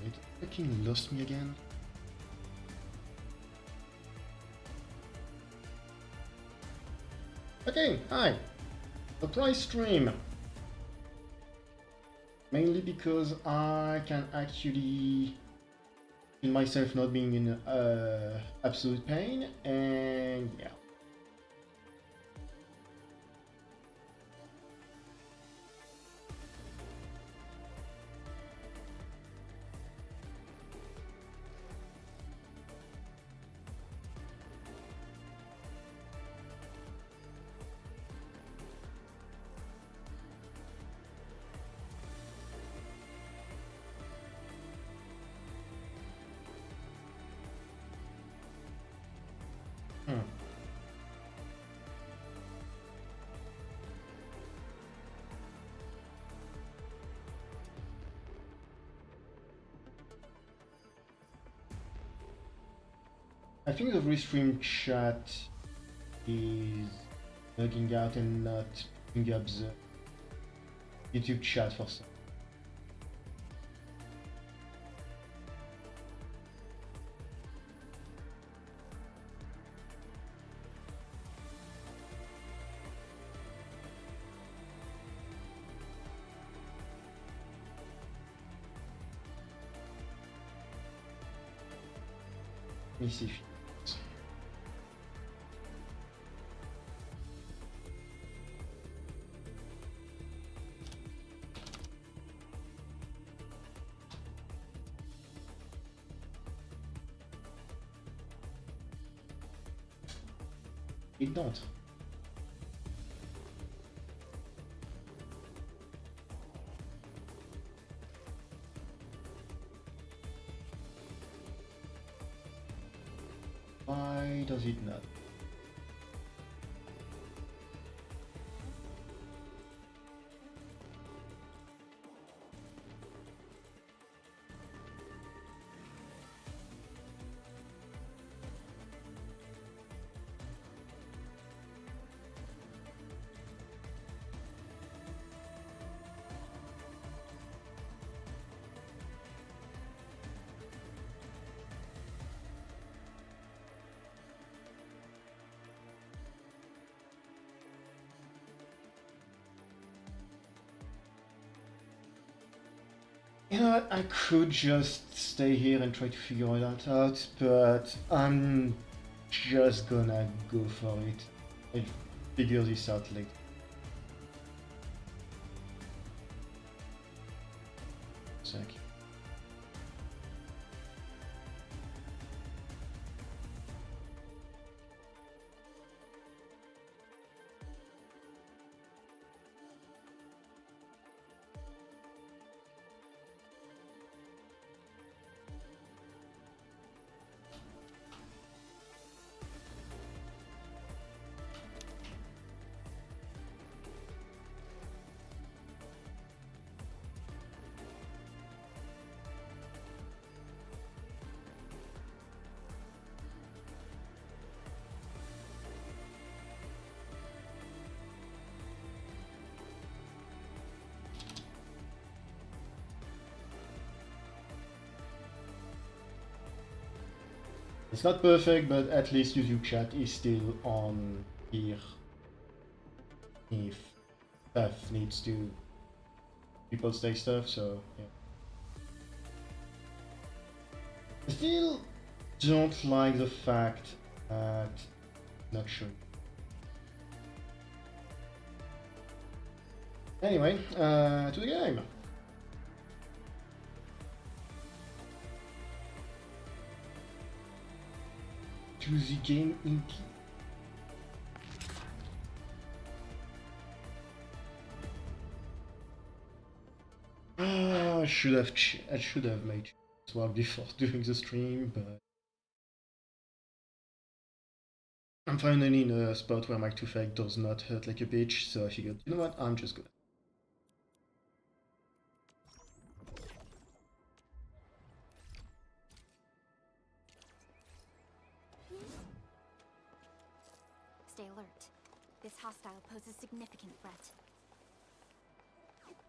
It fucking lost me again. Okay, hi. Surprise stream. Mainly because I can actually feel myself not being in absolute pain, and yeah. Hmm. I think the restream chat is bugging out and not picking up the YouTube chat for some. Let me see if it don't. Why does it not? You know what, I could just stay here and try to figure that out, but I'm just gonna go for it. I'll figure this out later. Sec. It's not perfect, but at least YouTube chat is still on here. If stuff needs to people say stuff, so yeah. I still don't like the fact that not sure. Anyway, to the game. To the game indeed. I should have made as well before doing the stream, but I'm finally in a spot where my toothache does not hurt like a bitch, so I figured, you know what, I'm just gonna. Stay alert. This hostile poses significant threat.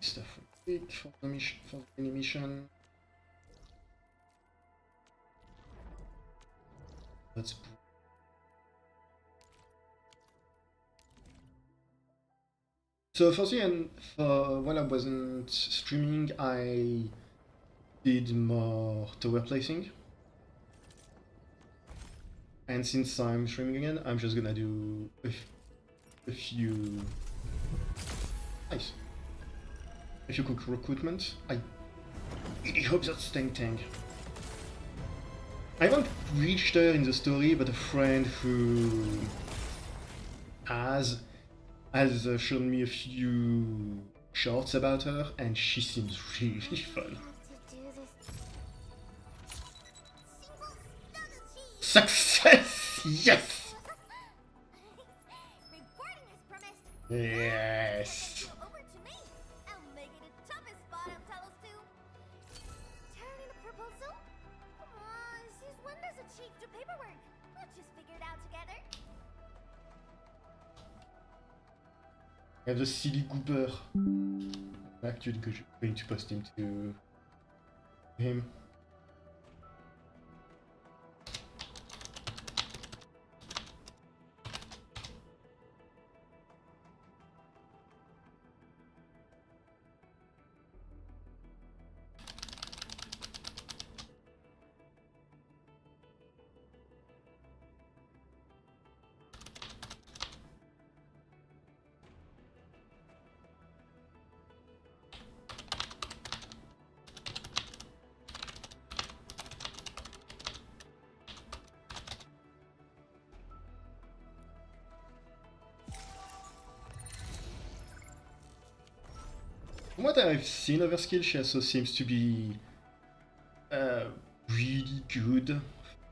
Stuff for the mission, for any mission. That's so for the end, for when I wasn't streaming, I did more tower placing. And since I'm streaming again, I'm just gonna do a few... Nice. A few quick recruitment. I really hope that's staying tank. I haven't reached her in the story, but a friend who has shown me a few shorts about her, and she seems really fun. Success! Yes! Yes! I have the silly goober. I'm actually going to post him to him. From what I've seen of her skill, she also seems to be really good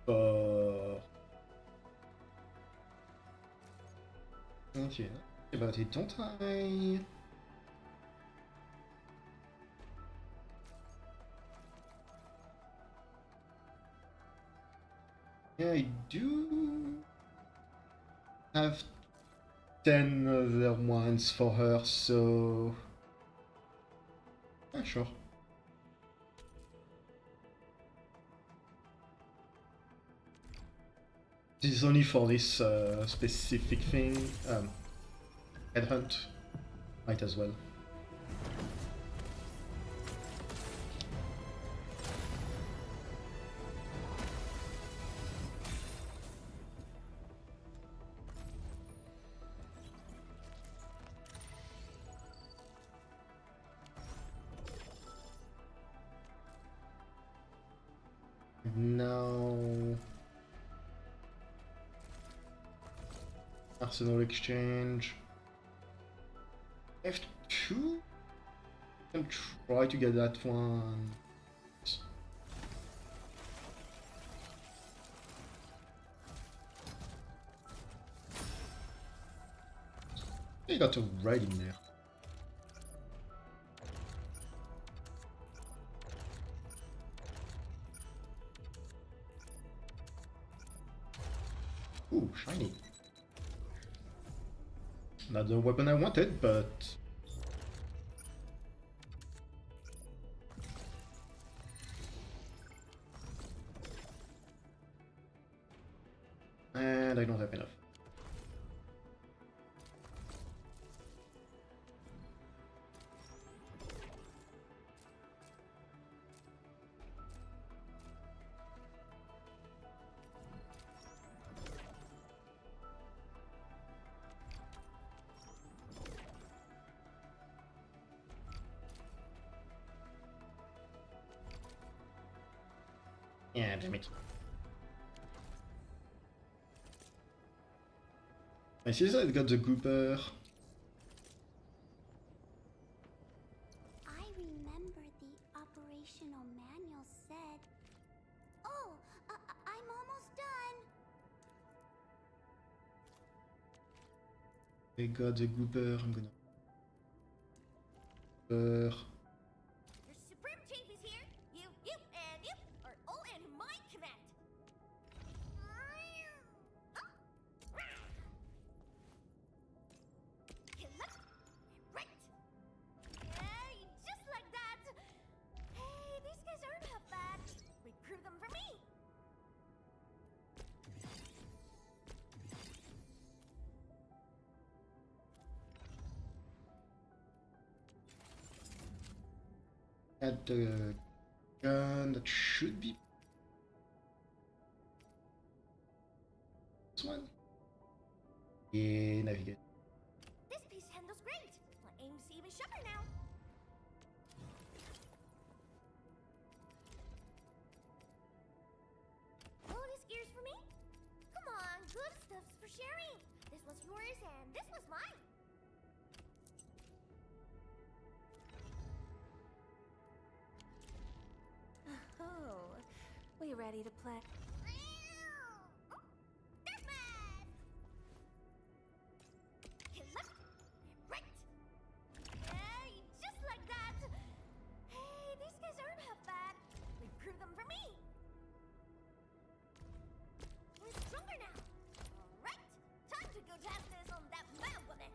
for... Okay, about it, don't I? Yeah, I do have 10 other ones for her, so... Yeah, sure. This is only for this specific thing. Headhunt might as well. Now... Arsenal exchange. F2? I can try to get that one. They got a raid in there. Ooh, shiny. Not the weapon I wanted, but... And I don't have enough. Yeah, damn it. I see that I got the goober. I remember the operational manual said... Oh, I'm almost done. I got the goober, I'm gonna... Goober. Your Supreme Chief is here. You, and you are all in my command. Hit left and right. Hey, just like that. Hey, these guys aren't half bad. Recruit them for me. at the gun that should be this one. Yeah, navigate. This piece handles great. My aim's even sharper now. All this gear's for me? Come on, good stuff's for sharing. This was yours and this was mine. Oh, we ready to play? Premade! Hit left, right. Hey, just like that. Hey, these guys aren't half bad. We proved them for me. We're stronger now. All right, time to go test this on that man woman.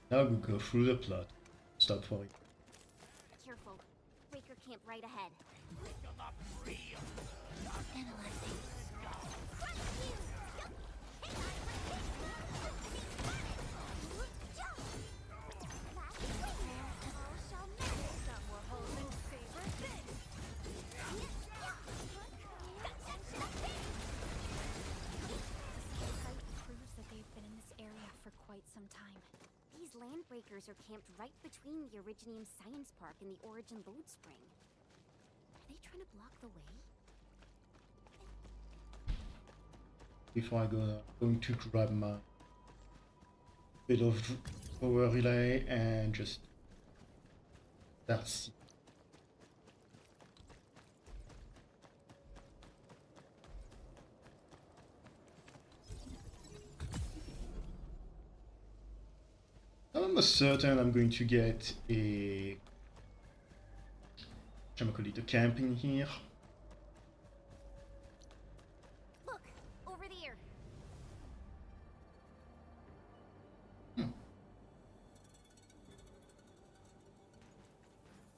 Now we go through the plot. Stop for it. Careful. Breaker camp right ahead. Analyzing. Crush you! Yup. Hey, Last winner. All shall manage. Some were holding favorite things. Site proves that they've been in this area for quite some time. These landbreakers are camped right between the Originium Science Park and the Origin Load Spring. Are they trying to block the way? Before I go, I'm going to grab my bit of power relay and just start. I'm almost certain I'm going to get a camp in here. Look, over there.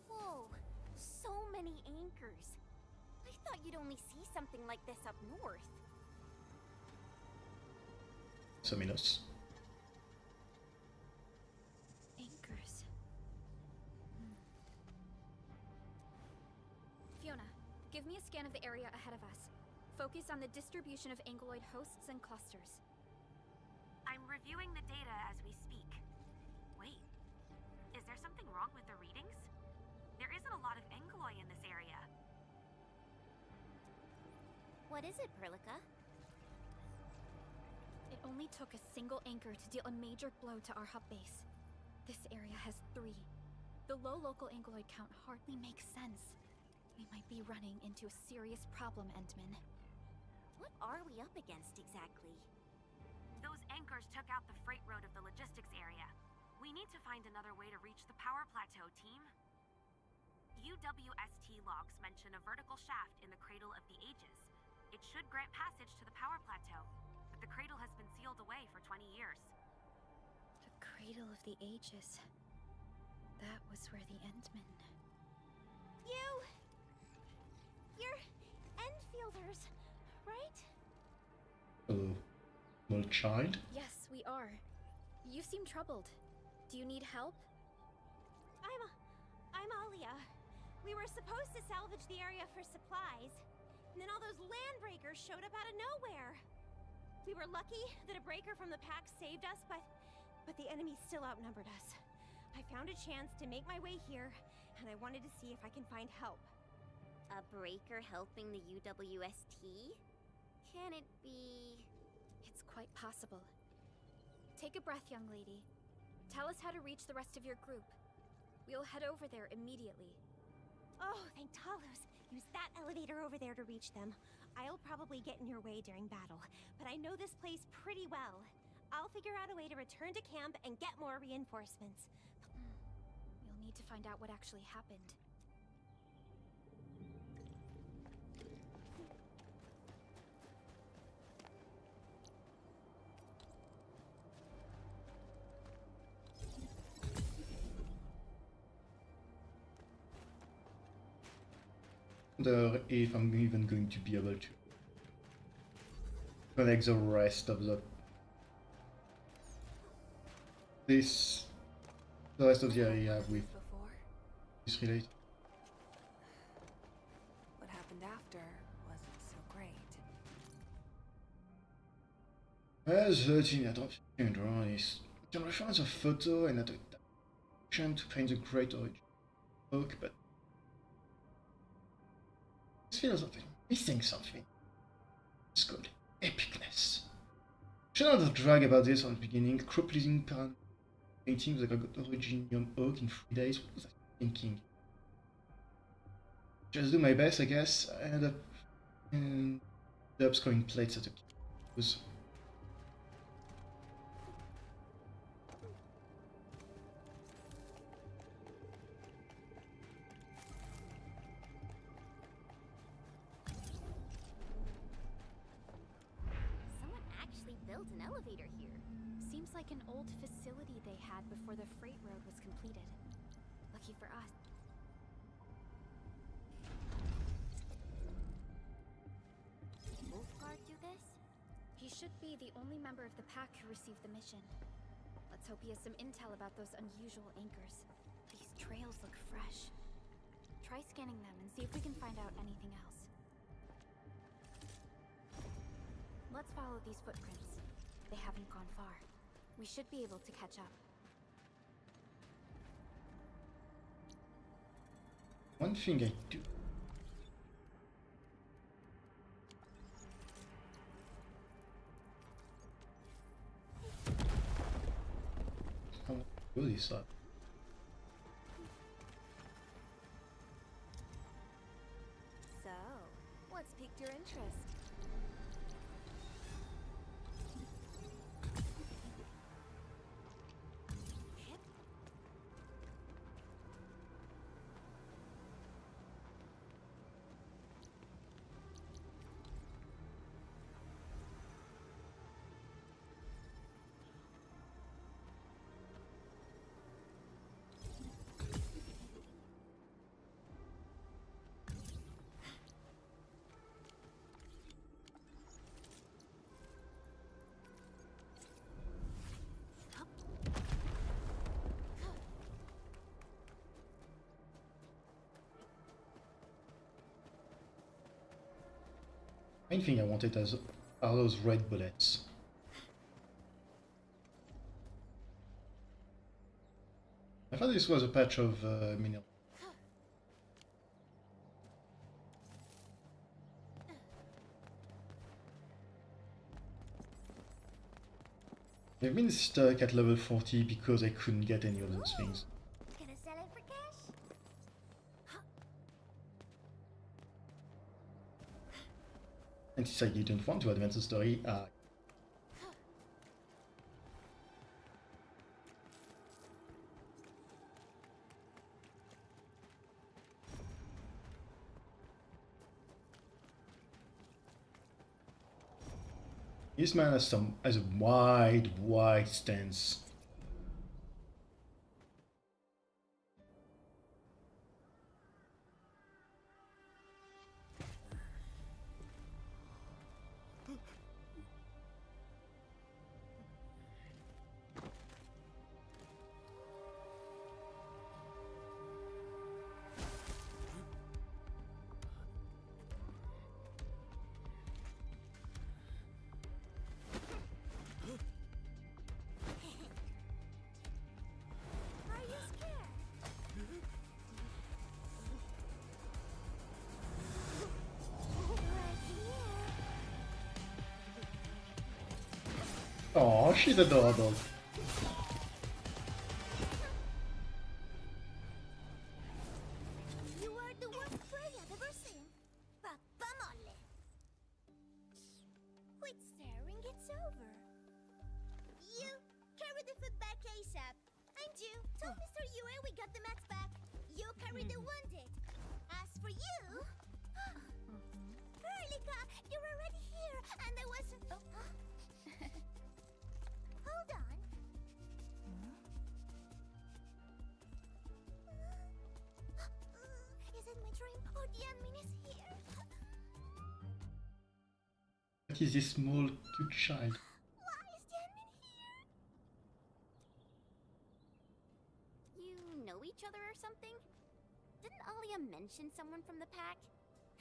Whoa, so many anchors. I thought you'd only see something like this up north. Saminos. Anchors. Fiona, give me a scan of the area ahead of us. Focus on the distribution of anguloid hosts and clusters. I'm reviewing the data as we speak. Wait, is there something wrong with the readings? There isn't a lot of anguloi in this area. What is it, Perlica? It only took a single anchor to deal a major blow to our hub base. This area has 3. The low local anguloid count hardly makes sense. We might be running into a serious problem, Endman. What are we up against exactly? Those anchors took out the freight road of the logistics area. We need to find another way to reach the power plateau, team. UWST logs mention a vertical shaft in the Cradle of the Ages. It should grant passage to the power plateau, but the cradle has been sealed away for 20 years. The Cradle of the Ages. That was where the Endmen... You're Endfielders, right? Oh, small child? Yes, we are. You seem troubled. Do you need help? I'm Alia. We were supposed to salvage the area for supplies, and then all those landbreakers showed up out of nowhere. We were lucky that a breaker from the pack saved us, but the enemy still outnumbered us. I found a chance to make my way here, and I wanted to see if I can find help. A breaker helping the UWST? Can it be... It's quite possible. Take a breath, young lady. Tell us how to reach the rest of your group. We'll head over there immediately. Oh, thank Talos. Use that elevator over there to reach them. I'll probably get in your way during battle, but I know this place pretty well. I'll figure out a way to return to camp and get more reinforcements. We'll need to find out what actually happened. Wonder if I'm even going to be able to connect the rest of the rest of the area with Before, this related. what happened after wasn't so great. As the thing I don't think is you can reference a photo and not a attempt to paint the great origin book, but it feels like I'm missing something. It's called epicness. Should not drag about this on the beginning, crop-pleasing painting that got Originium Oak in 3 days. What was I thinking? Just do my best, I guess. I ended up in the upscoring plates at the was Someone actually built an elevator here. Seems like an old facility they had before the freight road was completed. Lucky for us. Wolfguard do this? He should be the only member of the pack who received the mission. Let's hope he has some intel about those unusual anchors. These trails look fresh. Try scanning them and see if we can find out anything else. Let's follow these footprints. They haven't gone far. We should be able to catch up. one thing I do. I want to do this up. So, what's piqued your interest? Main thing I wanted are those red bullets. I thought this was a patch of mineral. I've been stuck at level 40 because I couldn't get any of those things. Gonna sell it for cash? And since I didn't want to advance the story, this man has a wide stance. Are you scared? Oh, she's adorable. You are the worst prey I've ever seen. Papá mole. Quit staring, it's over. You, carry the food back ASAP. And you, tell Mr. Yue we got the mats back. You carry the wounded. As for you... Erlika, you're already here, and I wasn't... Hold on. Is it my dream or the admin is here? What is this small cute child? Why is Yanmin here? You know each other or something? Didn't Alia mention someone from the pack?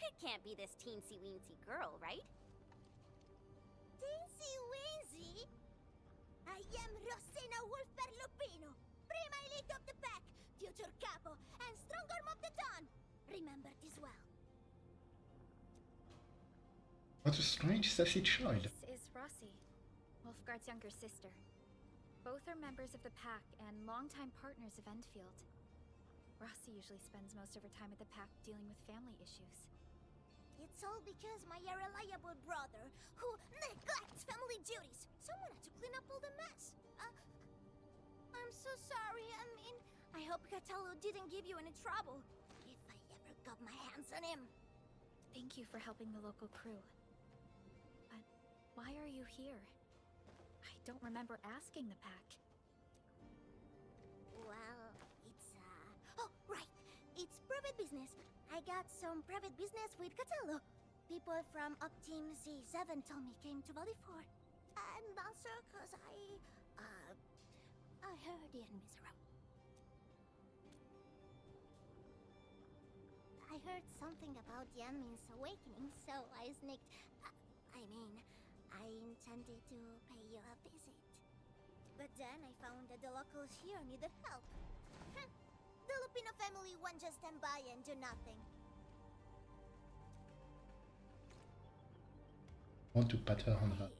It can't be this teensy-weensy girl, right? Teensy-weensy? I am Rosina Wolfberg-Lupino, Prima Elite of the pack, future capo, and strong arm of the dawn. Remember this well. What a strange, sassy child. This is Rossi, Wolfgard's younger sister. Both are members of the pack and longtime partners of Endfield. Rossi usually spends most of her time at the pack dealing with family issues. It's all because my irreliable brother, who neglects family duties. Someone had to clean up all the mess. I'm so sorry, I mean, I hope Catello didn't give you any trouble. If I ever got my hands on him. Thank you for helping the local crew. But why are you here? I don't remember asking the pack. Well, it's, oh, right. It's private business. I got some private business with Catello. People from Up Team Z7 told me came to Valley 4. And also cause I heard the miserable. I heard something about Yanmin's awakening, so I sneaked. I intended to pay you a visit. But then I found that the locals here needed help. The Lupino family won't just stand by and do nothing. Want to pat her on her.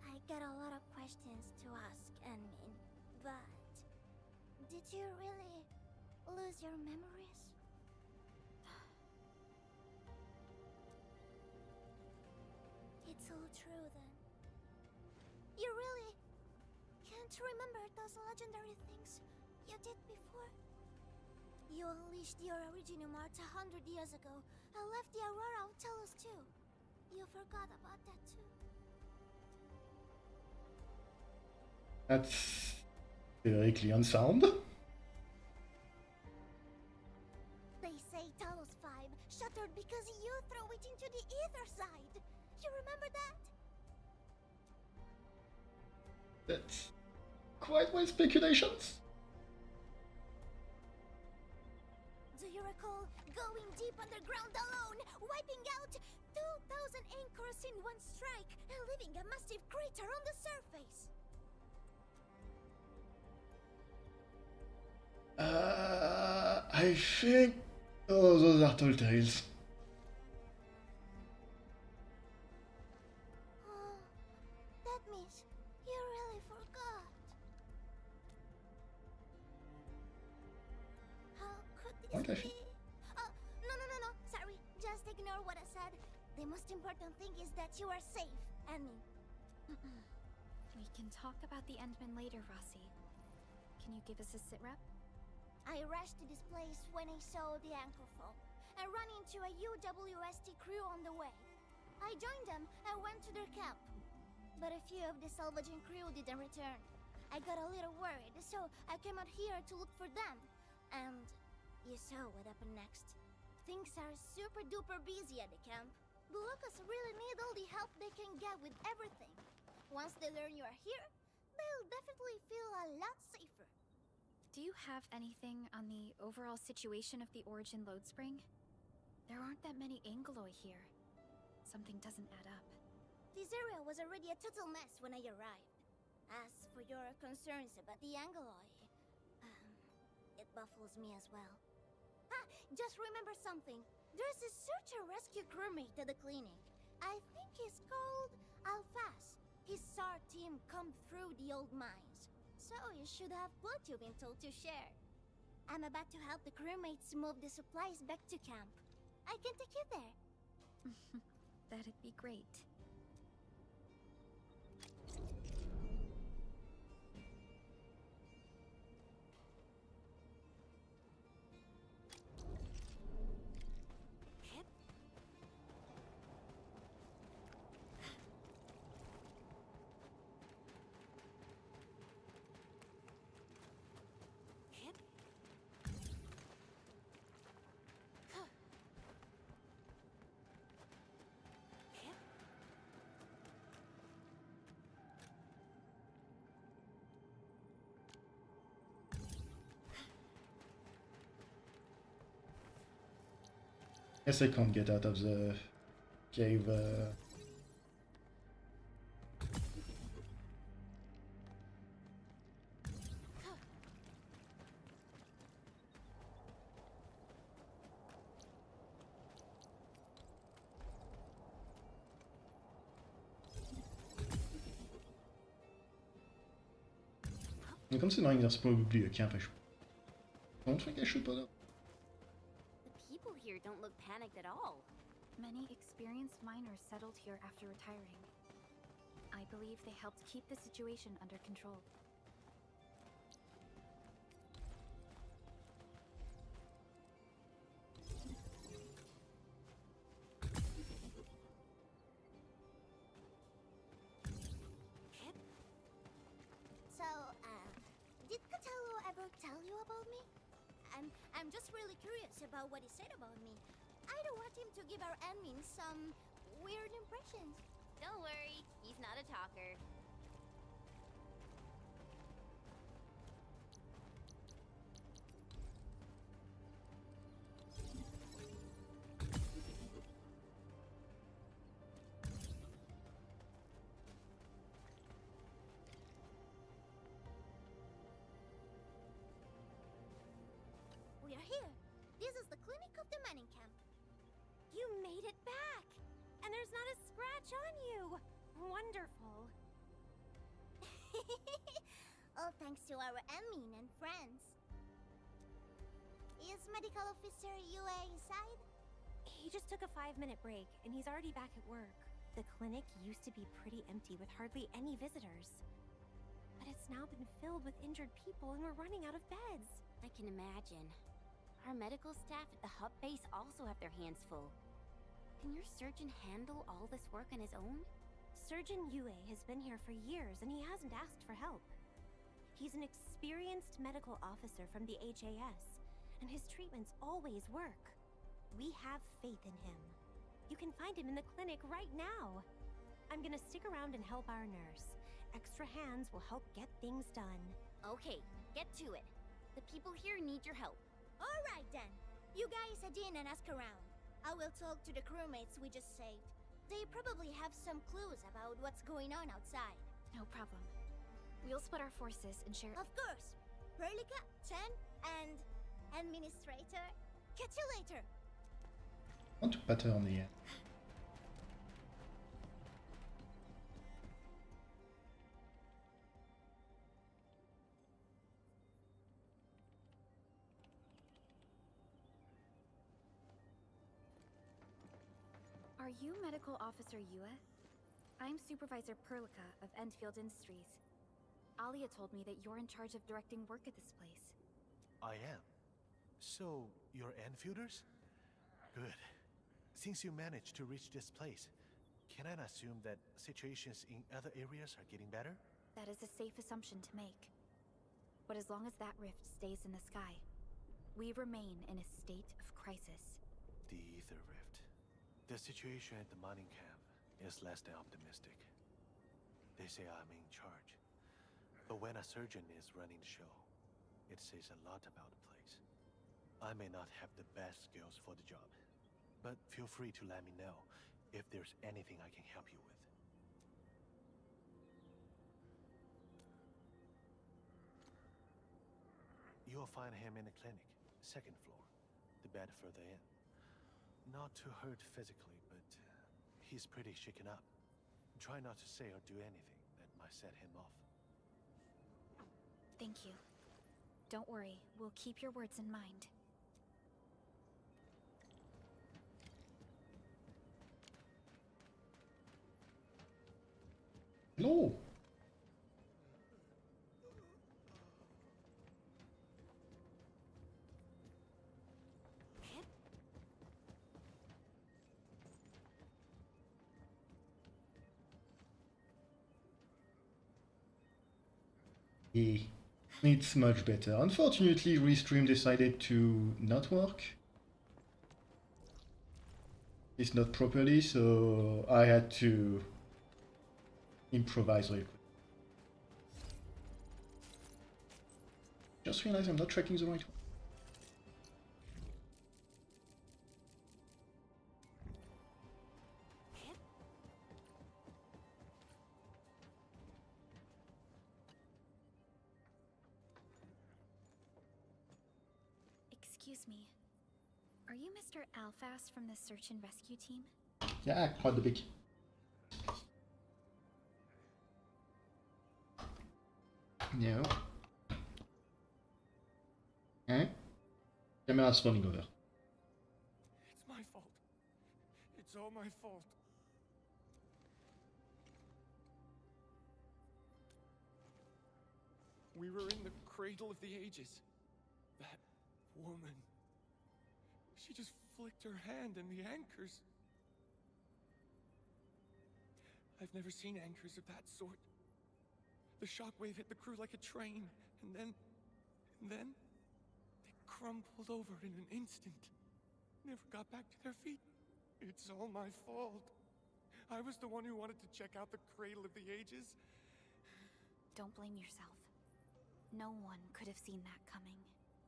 I got a lot of questions to ask, Anmin, but did you really lose your memories? It's all true then. You really can't remember those legendary things you did before? You unleashed your original Mart 100 years ago and left the Aurora of Telos too. You forgot about that too. That's theoretically unsound. They say Talos 5 shattered because you threw it into the ether side. You remember that? That's quite my speculations. Do you recall going deep underground alone, wiping out 2,000 anchors in one strike, and leaving a massive crater on the surface? I think... Oh, those are tall tales. Oh, that means you really forgot. How could What this the be? Oh, no. Sorry, just ignore what I said. The most important thing is that you are safe, Annie. We can talk about the Endman later, Rossi. Can you give us a sitrep? I rushed to this place when I saw the anchor fall, and ran into a UWST crew on the way. I joined them and went to their camp, but a few of the salvaging crew didn't return. I got a little worried, so I came out here to look for them. And you saw what happened next. Things are super duper busy at the camp. The locals really need all the help they can get with everything. Once they learn you are here, they'll definitely feel a lot safer. Do you have anything on the overall situation of the Origin load spring? There aren't that many Angeloi here. Something doesn't add up. This area was already a total mess when I arrived. As for your concerns about the Angeloi, it baffles me as well. Just remember something. There's a search and rescue crewmate at the clinic. I think he's called Alphas. His SAR team combed through the old mines. So you should have plenty of intel to share. I'm about to help the crewmates move the supplies back to camp. I can take you there. That'd be great. Guess I can't get out of the cave. And considering there's probably a camp, I don't think I should put up. The people here don't look panicked at all. Many experienced miners settled here after retiring. I believe they helped keep the situation under control. So, did Catello ever tell you about me? I'm just really curious about what he said about me. I don't want him to give our admin some weird impressions. Don't worry, he's not a talker. We are here. This is the clinic of the mining camp. You made it back! And there's not a scratch on you! Wonderful. All thanks to our admin and friends. Is Medical Officer UA inside? He just took a 5-minute break, and he's already back at work. The clinic used to be pretty empty with hardly any visitors. But it's now been filled with injured people, and we're running out of beds. I can imagine. Our medical staff at the hub base also have their hands full. Can your surgeon handle all this work on his own? Surgeon Yue has been here for years and he hasn't asked for help. He's an experienced medical officer from the HAS, and his treatments always work. We have faith in him. You can find him in the clinic right now. I'm gonna stick around and help our nurse. Extra hands will help get things done. Okay, get to it. The people here need your help. All right then. You guys head in and ask around. I will talk to the crewmates we just saved. They probably have some clues about what's going on outside. No problem. We'll split our forces and share. Of course. Perlica, Chen, and Administrator. Catch you later. I want to pat her on the head. Are you Medical Officer Yue? I'm Supervisor Perlica of Endfield Industries. Alia told me that you're in charge of directing work at this place. I am. So, you're Enfielders? Good. Since you managed to reach this place, can I assume that situations in other areas are getting better? That is a safe assumption to make. But as long as that rift stays in the sky, we remain in a state of crisis. The Ether Rift. The situation at the mining camp is less than optimistic. They say I'm in charge. But when a surgeon is running the show, it says a lot about the place. I may not have the best skills for the job, but feel free to let me know if there's anything I can help you with. You'll find him in the clinic, 2nd floor, the bed further in. Not too hurt physically, but he's pretty shaken up. Try not to say or do anything that might set him off. Thank you. Don't worry, we'll keep your words in mind. No! It's much better. Unfortunately, Restream decided to not work. It's not properly, so I had to improvise really quick. Just realized I'm not tracking the right one. Excuse me. Are you Mr. Alfast from the search and rescue team? Yeah, quite the big. No. Hein? Camera's falling over. It's my fault. It's all my fault. We were in the cradle of the ages. That woman. She just flicked her hand and the anchors. I've never seen anchors of that sort. The shockwave hit the crew like a train, and then they crumpled over in an instant. Never got back to their feet. It's all my fault. I was the one who wanted to check out the cradle of the ages. Don't blame yourself. No one could have seen that coming.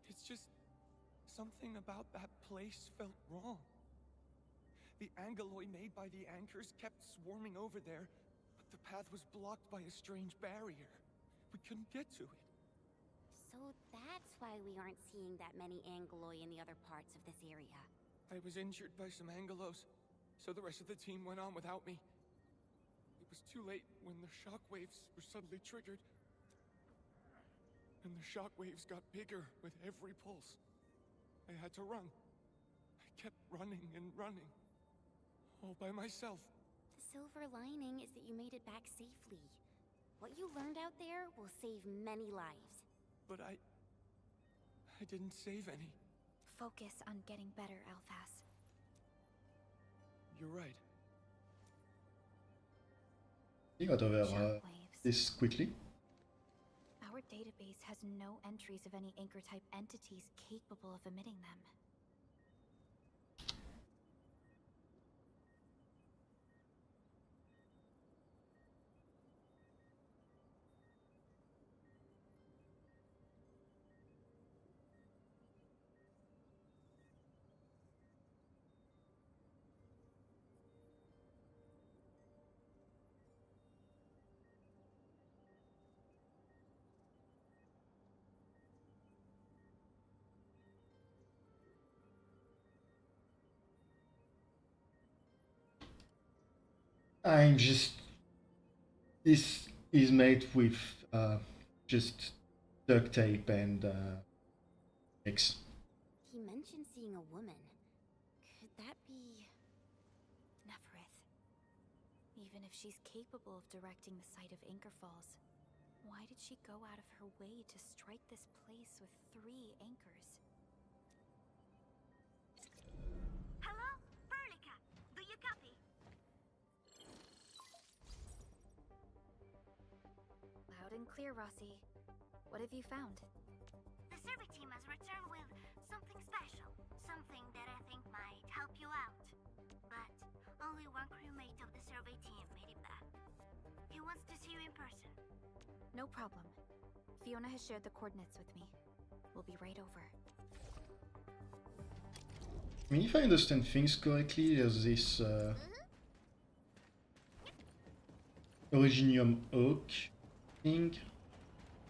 It's just something about that place felt wrong. The angeloi made by the anchors kept swarming over there, but the path was blocked by a strange barrier. We couldn't get to it. So that's why we aren't seeing that many angeloi in the other parts of this area. I was injured by some angelos, so the rest of the team went on without me. It was too late when the shockwaves were suddenly triggered. And the shockwaves got bigger with every pulse. I had to run. I kept running and running. All by myself. The silver lining is that you made it back safely. What you learned out there will save many lives. But I didn't save any. Focus on getting better, Alphas. You're right. You got over Shockwaves. this quickly. Our database has no entries of any anchor-type entities capable of emitting them. I'm just. This is made with just duct tape and X. He mentioned seeing a woman. Could that be... Neferith. Even if she's capable of directing the site of Anchor Falls, why did she go out of her way to strike this place with 3 anchors? Hello? Burlica, do you copy? Loud and clear, Rossi. What have you found? The survey team has returned with something special. Something that I think might help you out. But only one crewmate of the survey team made it back. He wants to see you in person. No problem. Fiona has shared the coordinates with me. We'll be right over. I mean, if I understand things correctly, there's this Originium Oak thing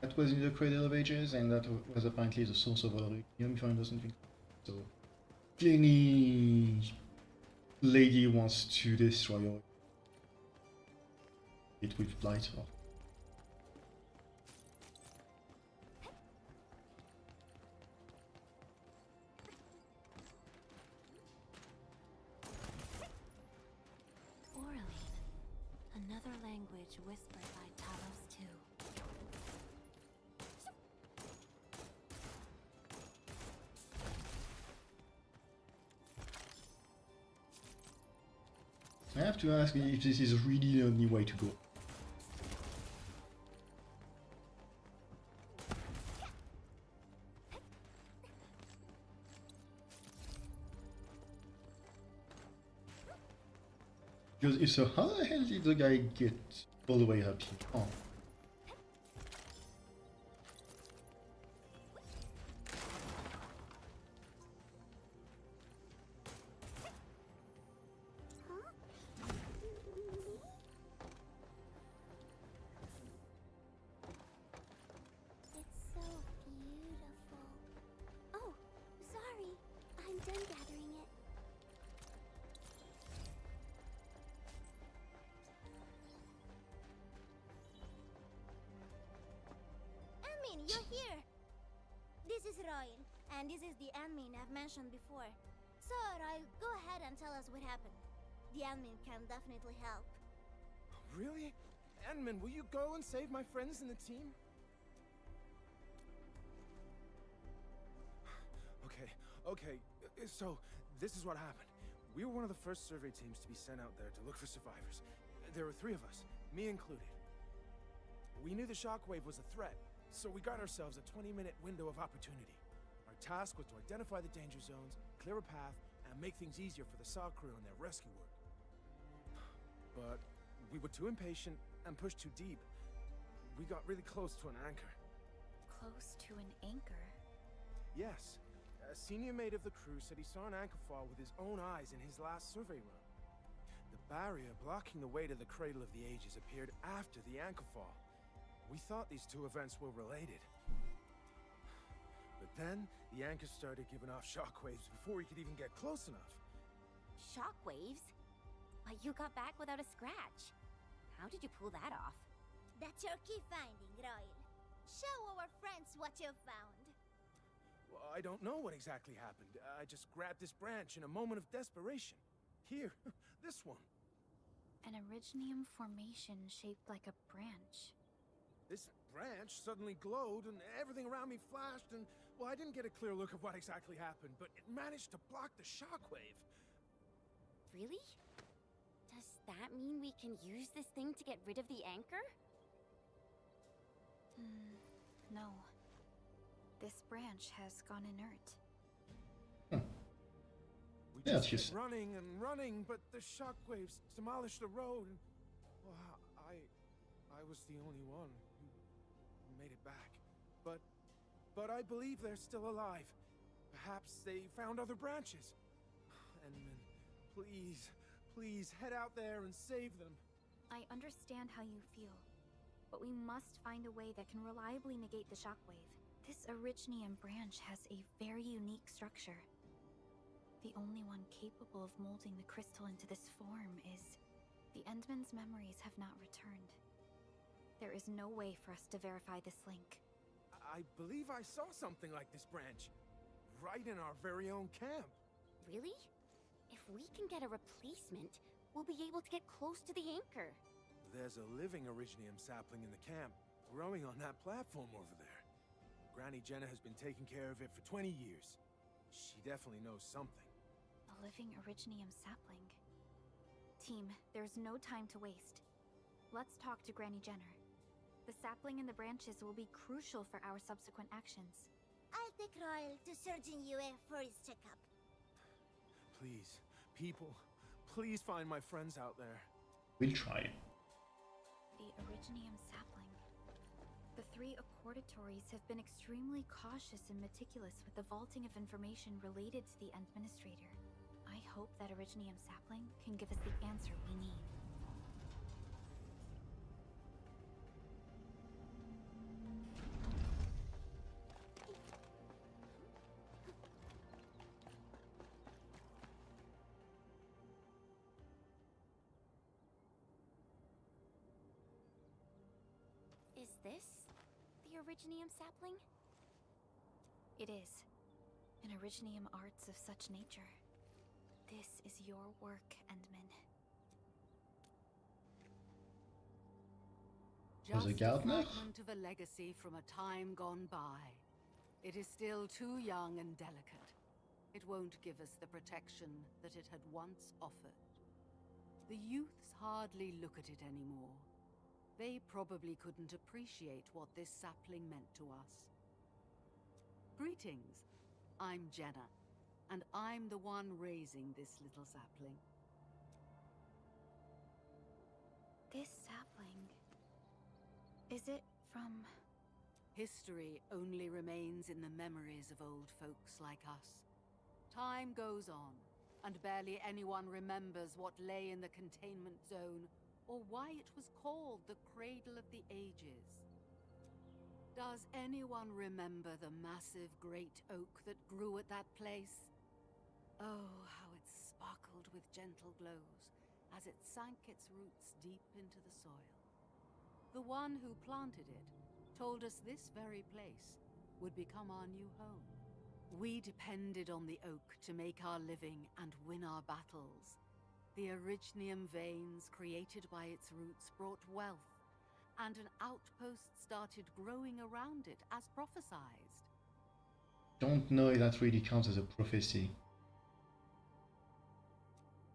that was in the Cradle of Ages, and that was apparently the source of all Originium, if I understand things. So, clearly, Lady wants to destroy it with Blight. Or Oraline. Another language whispered by Talos too. I have to ask if this is really the only way to go. Because if so, how the hell did the guy get all the way up here? Oh. It's so beautiful. Oh, sorry. is Royal, and this is the admin I've mentioned before. So, Royal, go ahead and tell us what happened. The admin can definitely help. Really? Admin, will you go and save my friends in the team? Okay, so this is what happened. We were one of the first survey teams to be sent out there to look for survivors. There were 3 of us, me included. We knew the shockwave was a threat, so we got ourselves a 20-minute window of opportunity. Our task was to identify the danger zones, clear a path, and make things easier for the SAW crew and their rescue work. But we were too impatient and pushed too deep. We got really close to an anchor. Close to an anchor? Yes. A senior mate of the crew said he saw an anchor fall with his own eyes in his last survey run. The barrier blocking the way to the Cradle of the Ages appeared after the anchor fall. We thought these 2 events were related. But then, the anchor started giving off shockwaves before we could even get close enough. Shockwaves? Why, you got back without a scratch. How did you pull that off? That's your key finding, Royal. Show our friends what you found. Well, I don't know what exactly happened. I just grabbed this branch in a moment of desperation. Here, this one. An Originium formation shaped like a branch. This branch suddenly glowed and everything around me flashed and, well, I didn't get a clear look of what exactly happened, but it managed to block the shockwave. Really? Does that mean we can use this thing to get rid of the anchor? No. This branch has gone inert. We Yeah, just she's- kept running and running, but the shockwaves demolished the road. And, well, I was the only one who made it back. But I believe they're still alive. Perhaps they found other branches. Enman, please head out there and save them. I understand how you feel, but we must find a way that can reliably negate the shockwave. This Originium branch has a very unique structure. The only one capable of molding the crystal into this form is... The Endman's memories have not returned. There is no way for us to verify this link. I believe I saw something like this branch. Right in our very own camp. Really? If we can get a replacement, we'll be able to get close to the anchor. There's a living Originium sapling in the camp, growing on that platform over there. Granny Jenna has been taking care of it for 20 years. She definitely knows something. A living Originium sapling. Team, there's no time to waste. Let's talk to Granny Jenner. The sapling and the branches will be crucial for our subsequent actions. I'll take Royal to Surgeon Yue for his checkup. Please, people, please find my friends out there. We'll try. The Originium sapling. The 3 Accordatories have been extremely cautious and meticulous with the vaulting of information related to the Administrator. I hope that Originium sapling can give us the answer we need. Is this the Originium sapling? It is. An Originium arts of such nature. This is your work, Endman. Was it Just a Gardner? fragment of a legacy from a time gone by. It is still too young and delicate. It won't give us the protection that it had once offered. The youths hardly look at it anymore. They probably couldn't appreciate what this sapling meant to us. Greetings. I'm Jenna, and I'm the one raising this little sapling. This sapling... Is it from... History only remains in the memories of old folks like us. Time goes on, and barely anyone remembers what lay in the containment zone, or why it was called the Cradle of the Ages. Does anyone remember the massive great oak that grew at that place? Oh, how it sparkled with gentle glows as it sank its roots deep into the soil. The one who planted it told us this very place, would become our new home. We depended on the oak to make our living and win our battles. The Originium veins created by its roots brought wealth, and an outpost started growing around it as prophesized. Don't know if that really counts as a prophecy.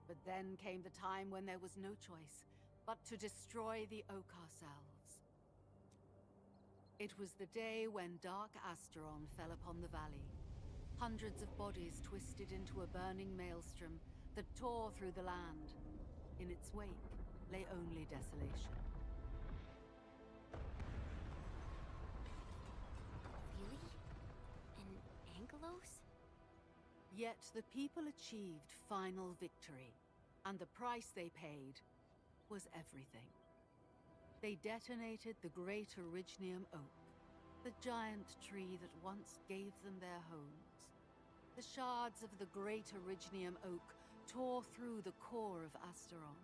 But then came the time when there was no choice but to destroy the oak ourselves. It was the day when Dark Asteron fell upon the valley. Hundreds of bodies twisted into a burning maelstrom that tore through the land. In its wake lay only desolation. Really? An Angelos? Yet the people achieved final victory, and the price they paid was everything. They detonated the great Originium oak, the giant tree that once gave them their homes. The shards of the great Originium oak tore through the core of Asteron.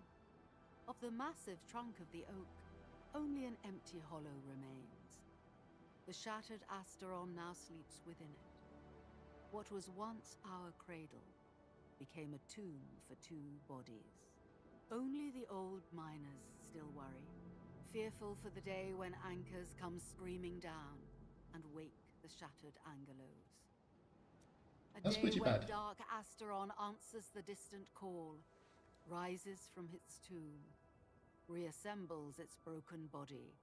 Of the massive trunk of the oak, only an empty hollow remains. The shattered Asteron now sleeps within it. What was once our cradle became a tomb for two bodies. Only the old miners still worry, fearful for the day when anchors come screaming down and wake the shattered Angelos. That's A day pretty when bad. Dark Asteron answers the distant call, rises from its tomb, reassembles its broken body,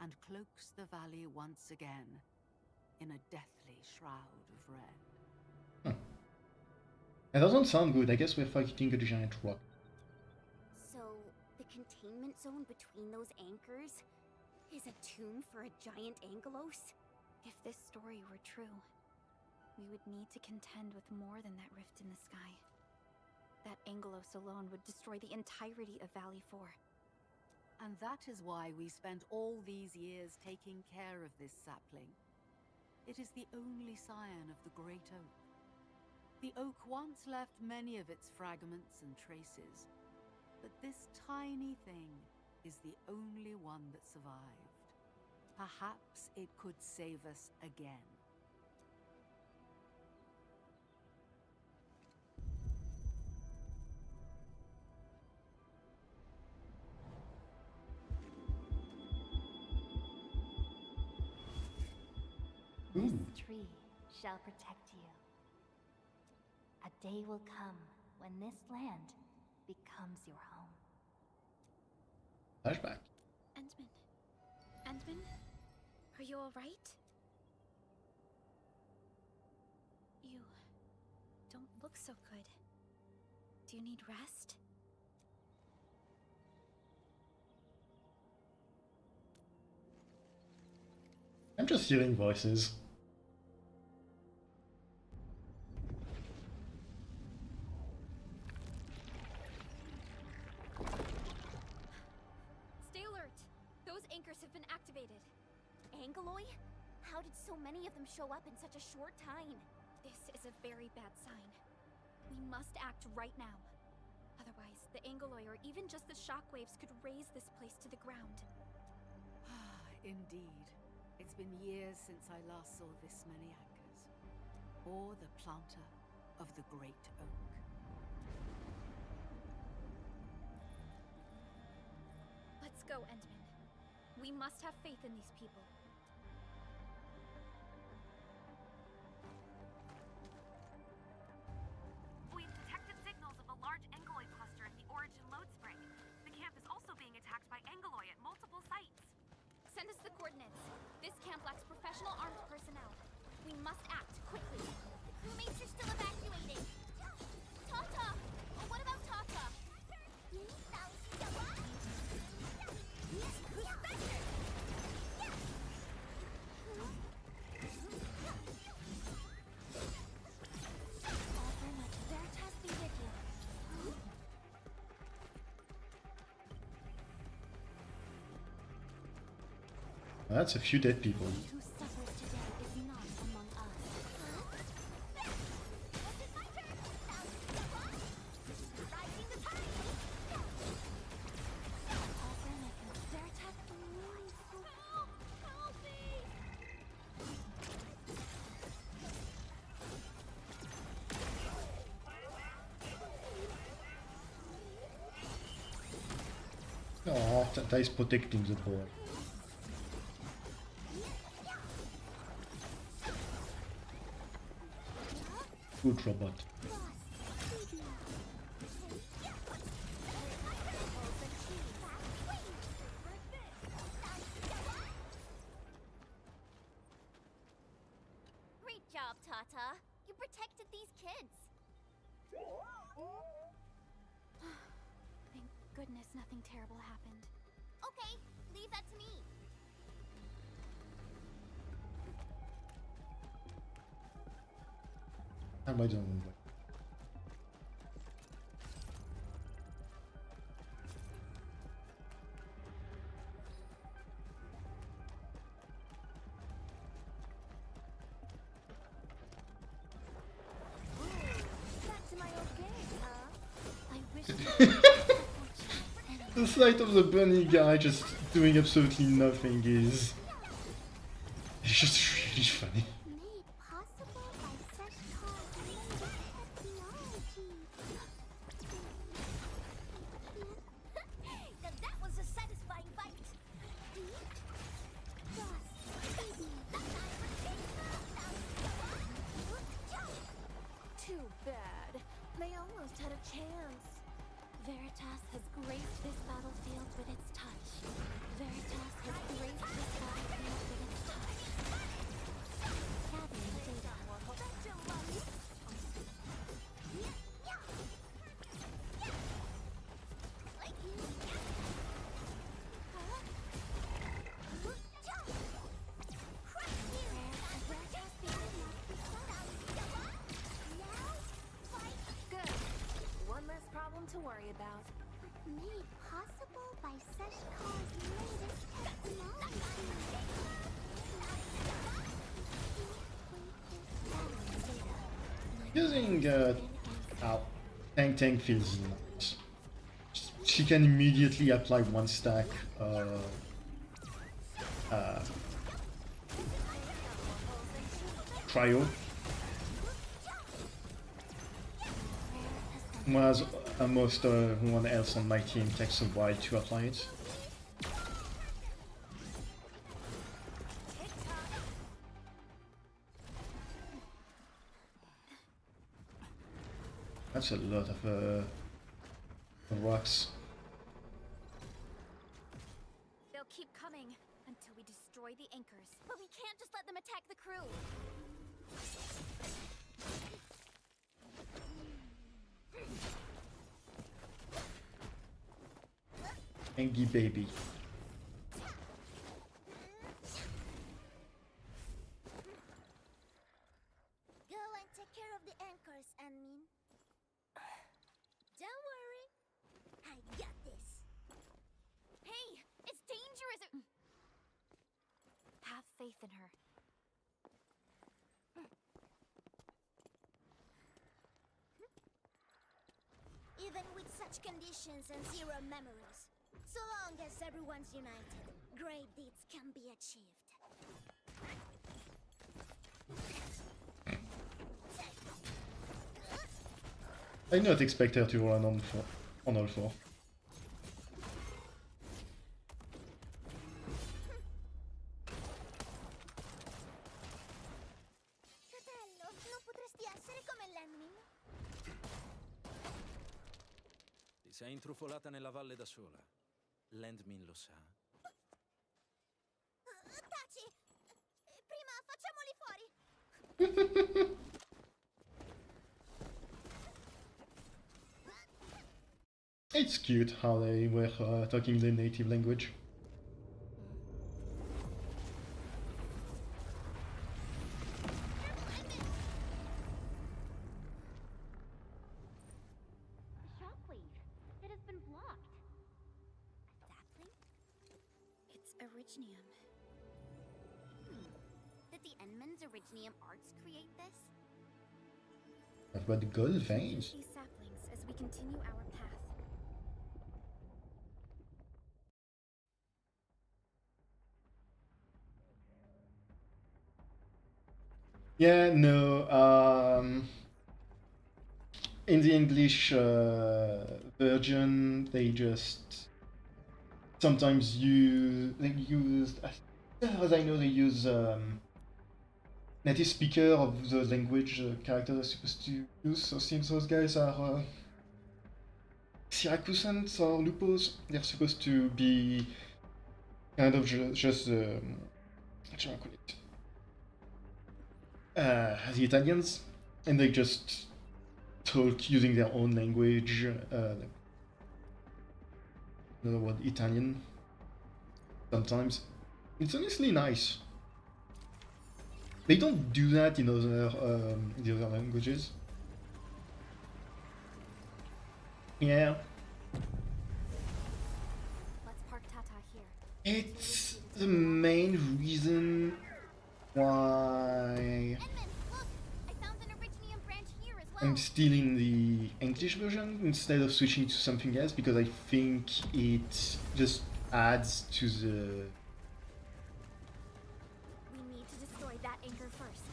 and cloaks the valley once again in a deathly shroud of red. It doesn't sound good. I guess we're fighting a giant rock. So, the containment zone between those anchors is a tomb for a giant Angelos? If this story were true, we would need to contend with more than that rift in the sky. That Angelos alone would destroy the entirety of Valley 4. And that is why we spent all these years taking care of this sapling. It is the only scion of the Great Oak. The oak once left many of its fragments and traces, but this tiny thing is the only one that survived. Perhaps it could save us again. This tree shall protect you. A day will come when this land becomes your home. Flashback. Endman. Endman? Are you alright? You don't look so good. Do you need rest? I'm just hearing voices. Stay alert! Those anchors have been activated. Angeloy? How did so many of them show up in such a short time? This is a very bad sign. We must act right now. Otherwise, the Angeloy or even just the shockwaves could raze this place to the ground. Indeed. It's been years since I last saw this many anchors. Or the planter of the Great Oak. Let's go, Endman. We must have faith in these people. We've detected signals of a large Angeloy cluster at the Origin Load Spring. The camp is also being attacked by Angeloy at multiple sites. Send us the coordinates. This camp lacks professional armed personnel. We must act quickly. The crewmates are still evacuating. Tata! Oh, what about Tata? That's a few dead people. Who suffers today is not among us. Berta is protecting the boy. Good robot. Great job, Tata. You protected these kids. Thank goodness nothing terrible happened. Okay, leave that to me. How am I doing? Back to my old game, huh? I wish The sight of the bunny guy just doing absolutely nothing is it's just really funny. Made possible by such latest technology. Now that was a satisfying fight. too bad. They almost had a chance. Veritas has graced this battlefield with its touch. Veritas has graced this battlefield with its touch. Gathering data. Good. One less problem to worry about. Made possible by such latest technology. Using tank feels nice. She can immediately apply one stack cryo. Whereas almost everyone else on my team takes a while to apply it. That's a lot of rocks. They'll keep coming until we destroy the anchors. But we can't just let them attack the crew. Angie baby. Go and take care of the anchors, Anmin. Don't worry. I got this. Hey, it's dangerous. Have faith in her. Even with such conditions and zero memories, so long as everyone's united, great deeds can be achieved. I did not expect her to run on all four. Fratello, non potresti essere come l'Anmin? Ti sei intrufolata nella valle da sola. Landmin lo sa. Taci! Prima facciamoli fuori! It's cute how they were talking their native language. Shockwave. It has been blocked. Sapling? It's Originium. Did the Enman's Originium arts create this? I've got gold veins. These saplings as we continue our path. Yeah, no. In the English version, they just sometimes they use, as I know, they use native speaker of the language characters are supposed to use. So since those guys are Syracusans or Lupos, they're supposed to be kind of just how shall I call it? The Italians, and they just talk using their own language. Another word, Italian. Sometimes it's honestly nice. They don't do that in the other languages. Yeah. Let's park Tata here. It's the main reason why Edmund, look! I found an Originium branch here as well. I'm still in the English version instead of switching to something else, because I think it just adds to the We need to destroy that anchor first.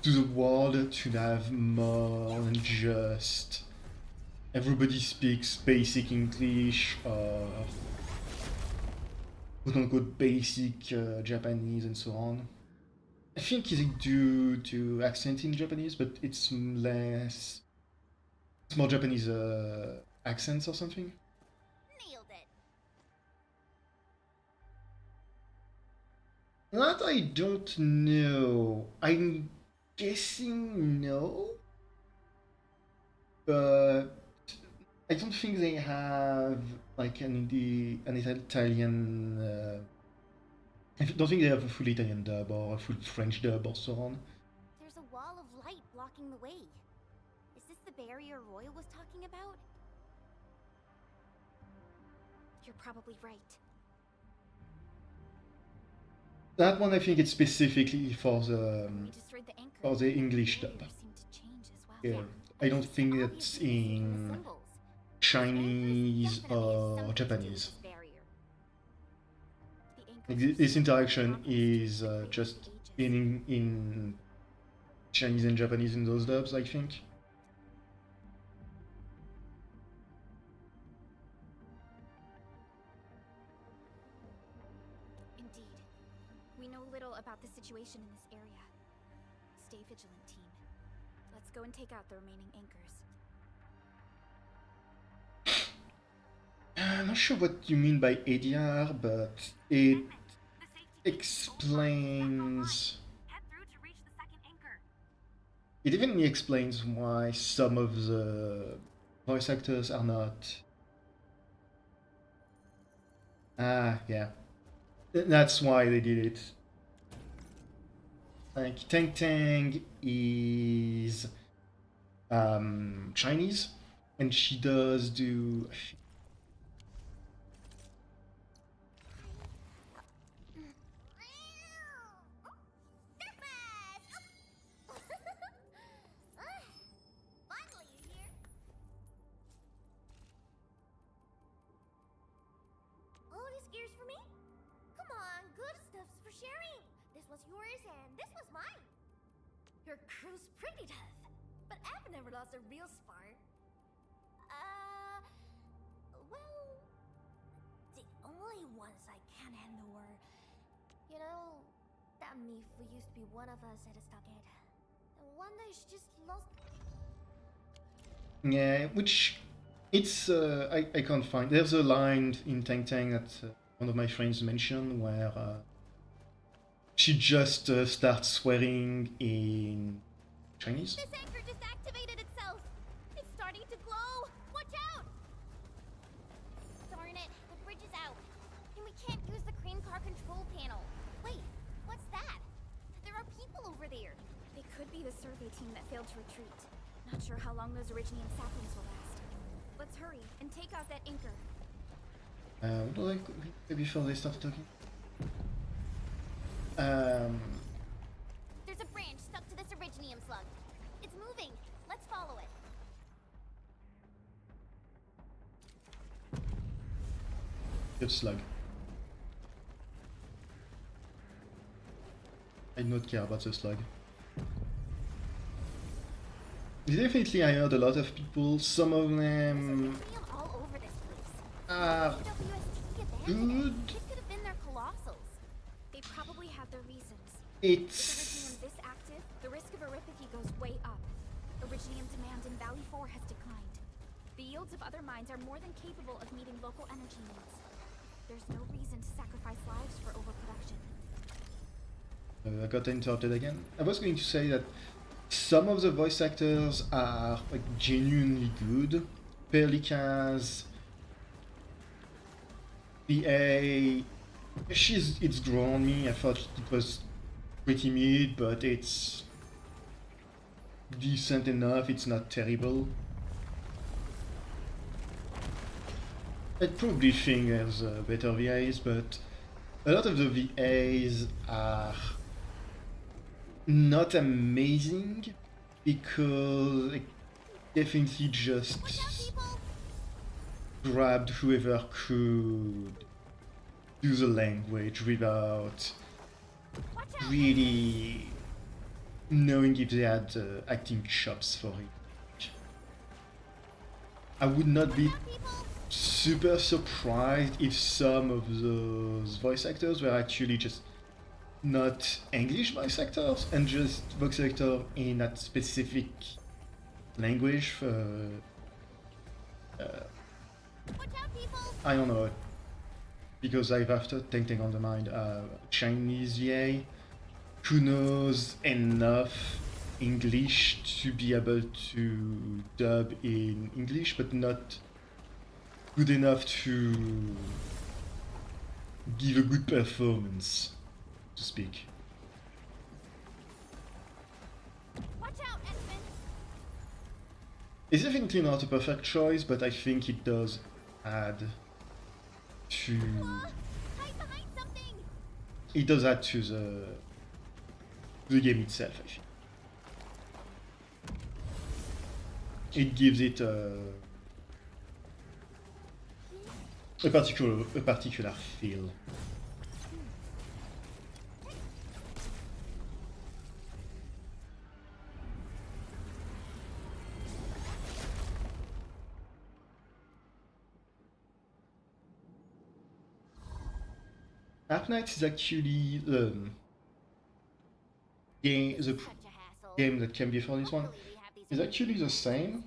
to the world to have more than just everybody speaks basic English or quote-unquote basic Japanese and so on. I think it's due to accent in Japanese, but it's more Japanese accents or something. Nailed it. That I don't know. I'm guessing no, but I don't think they have like an Italian. I don't think they have a full Italian dub or a full French dub or so on. There's a wall of light blocking the way. Is this the barrier Roy was talking about? You're probably right. That one I think it's specifically for the We destroyed the anchor. for the English dub. Barrier seemed to change as well. Yeah, I don't think it's Obviously missing the in symbols. Chinese Definitely has or something to do with Japanese. this barrier. The anchor Like, used this to interaction dominate is the fate just of ages. in Chinese and Japanese in those dubs, I think. Indeed. We know little about the situation in this area. Stay vigilant, team. Let's go and take out the remaining anchors. I'm not sure what you mean by ADR, but it explains. Head through to reach the second anchor. It even explains why some of the voice actors are not. Ah, yeah. That's why they did it. Like, Tang Tang is Chinese, and she does do. Finally, you here? All these gears for me? Come on, good stuff's for sharing. This was yours and this was mine. Your crew's pretty tough, but I've never lost a real spark. Well, the only ones I can't handle were, you know, that Mif who used to be one of us at a stockade. And one day she just lost. Yeah, which it's I can't find. There's a line in Tang Tang that one of my friends mentioned where she just starts swearing in Chinese. This anchor just activated itself. It's starting to glow. Watch out! Darn it, the bridge is out. And we can't use the crane car control panel. Wait, what's that? There are people over there. They could be the survey team that failed to retreat. Not sure how long those Originium saplings will last. Let's hurry and take out that anchor. What do I say before they start talking? There's a branch stuck to this Originium slug. It's moving. Let's follow it. Good slug. I do not care about the slug. Definitely, I heard a lot of people. Some of them. Originium all over this place. are good. It could have been their colossals. They probably had their reasons. It's With Originium this active, the risk of eripathy goes way up. Originium demand in Valley 4 has declined. The yields of other mines are more than capable of meeting local energy needs. There's no reason to sacrifice lives for overproduction. I got interrupted again. I was going to say that some of the voice actors are like genuinely good. Pelika's VA, it's grown on me. I thought it was pretty mid, but it's decent enough. It's not terrible. I'd probably think there's better VAs, but a lot of the VAs are not amazing because like, definitely just grabbed whoever could do the language without really knowing if they had acting chops for it. I would not be super surprised if some of those voice actors were actually just not English voice actors and just voice actor in that specific language for I don't know, because I've after thinking on the mind Chinese VA who knows enough English to be able to dub in English but not good enough to give a good performance, to speak. Watch out, Endfield. It's definitely not a perfect choice, but I think it does add to... Hide behind something. It does add to the game itself, I think. It gives it a particular feel. Arknights is actually the game that came before this one. Is actually the same,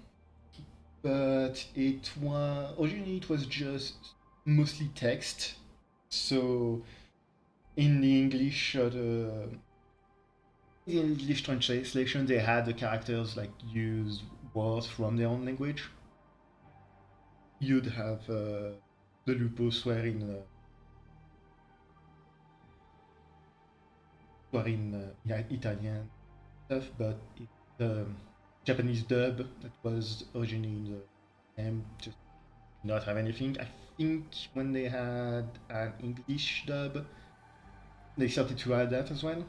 but it was originally it was just mostly text. So in the English translation, they had the characters like use words from their own language. You'd have the lupo swear in Italian stuff, but the Japanese dub that was originally in the game just did not have anything. I think when they had an English dub, they started to add that as well.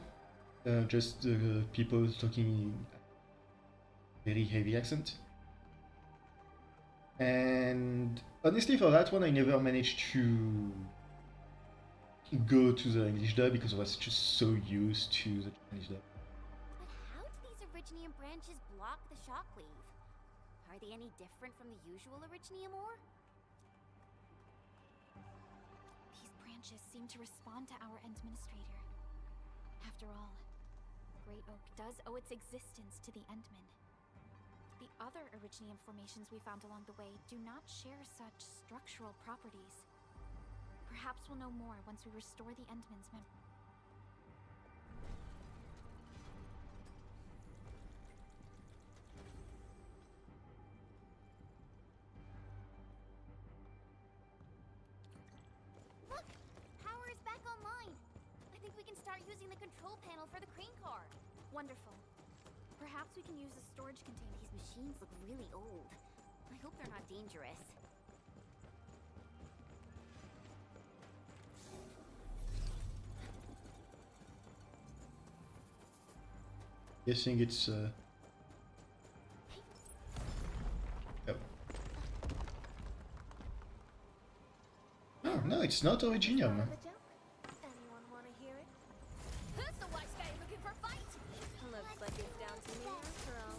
Just people talking in very heavy accent. And honestly, for that one, I never managed to go to the English dub because I was just so used to the Japanese dub. But how do these Originium branches block the shockwave? Are they any different from the usual Originium ore? These branches seem to respond to our Endministrator. After all, Great Oak does owe its existence to the Endmen. The other Originium formations we found along the way do not share such structural properties. Perhaps we'll know more once we restore the Endman's memory. Look! Power is back online! I think we can start using the control panel for the crane car. Wonderful. Perhaps we can use a storage container. These machines look really old. I hope they're not dangerous. Guessing it's oh. Oh no, it's not Originium. Anyone want to hear it? Who's the wise guy looking for a fight? Looks like it's down to me after all.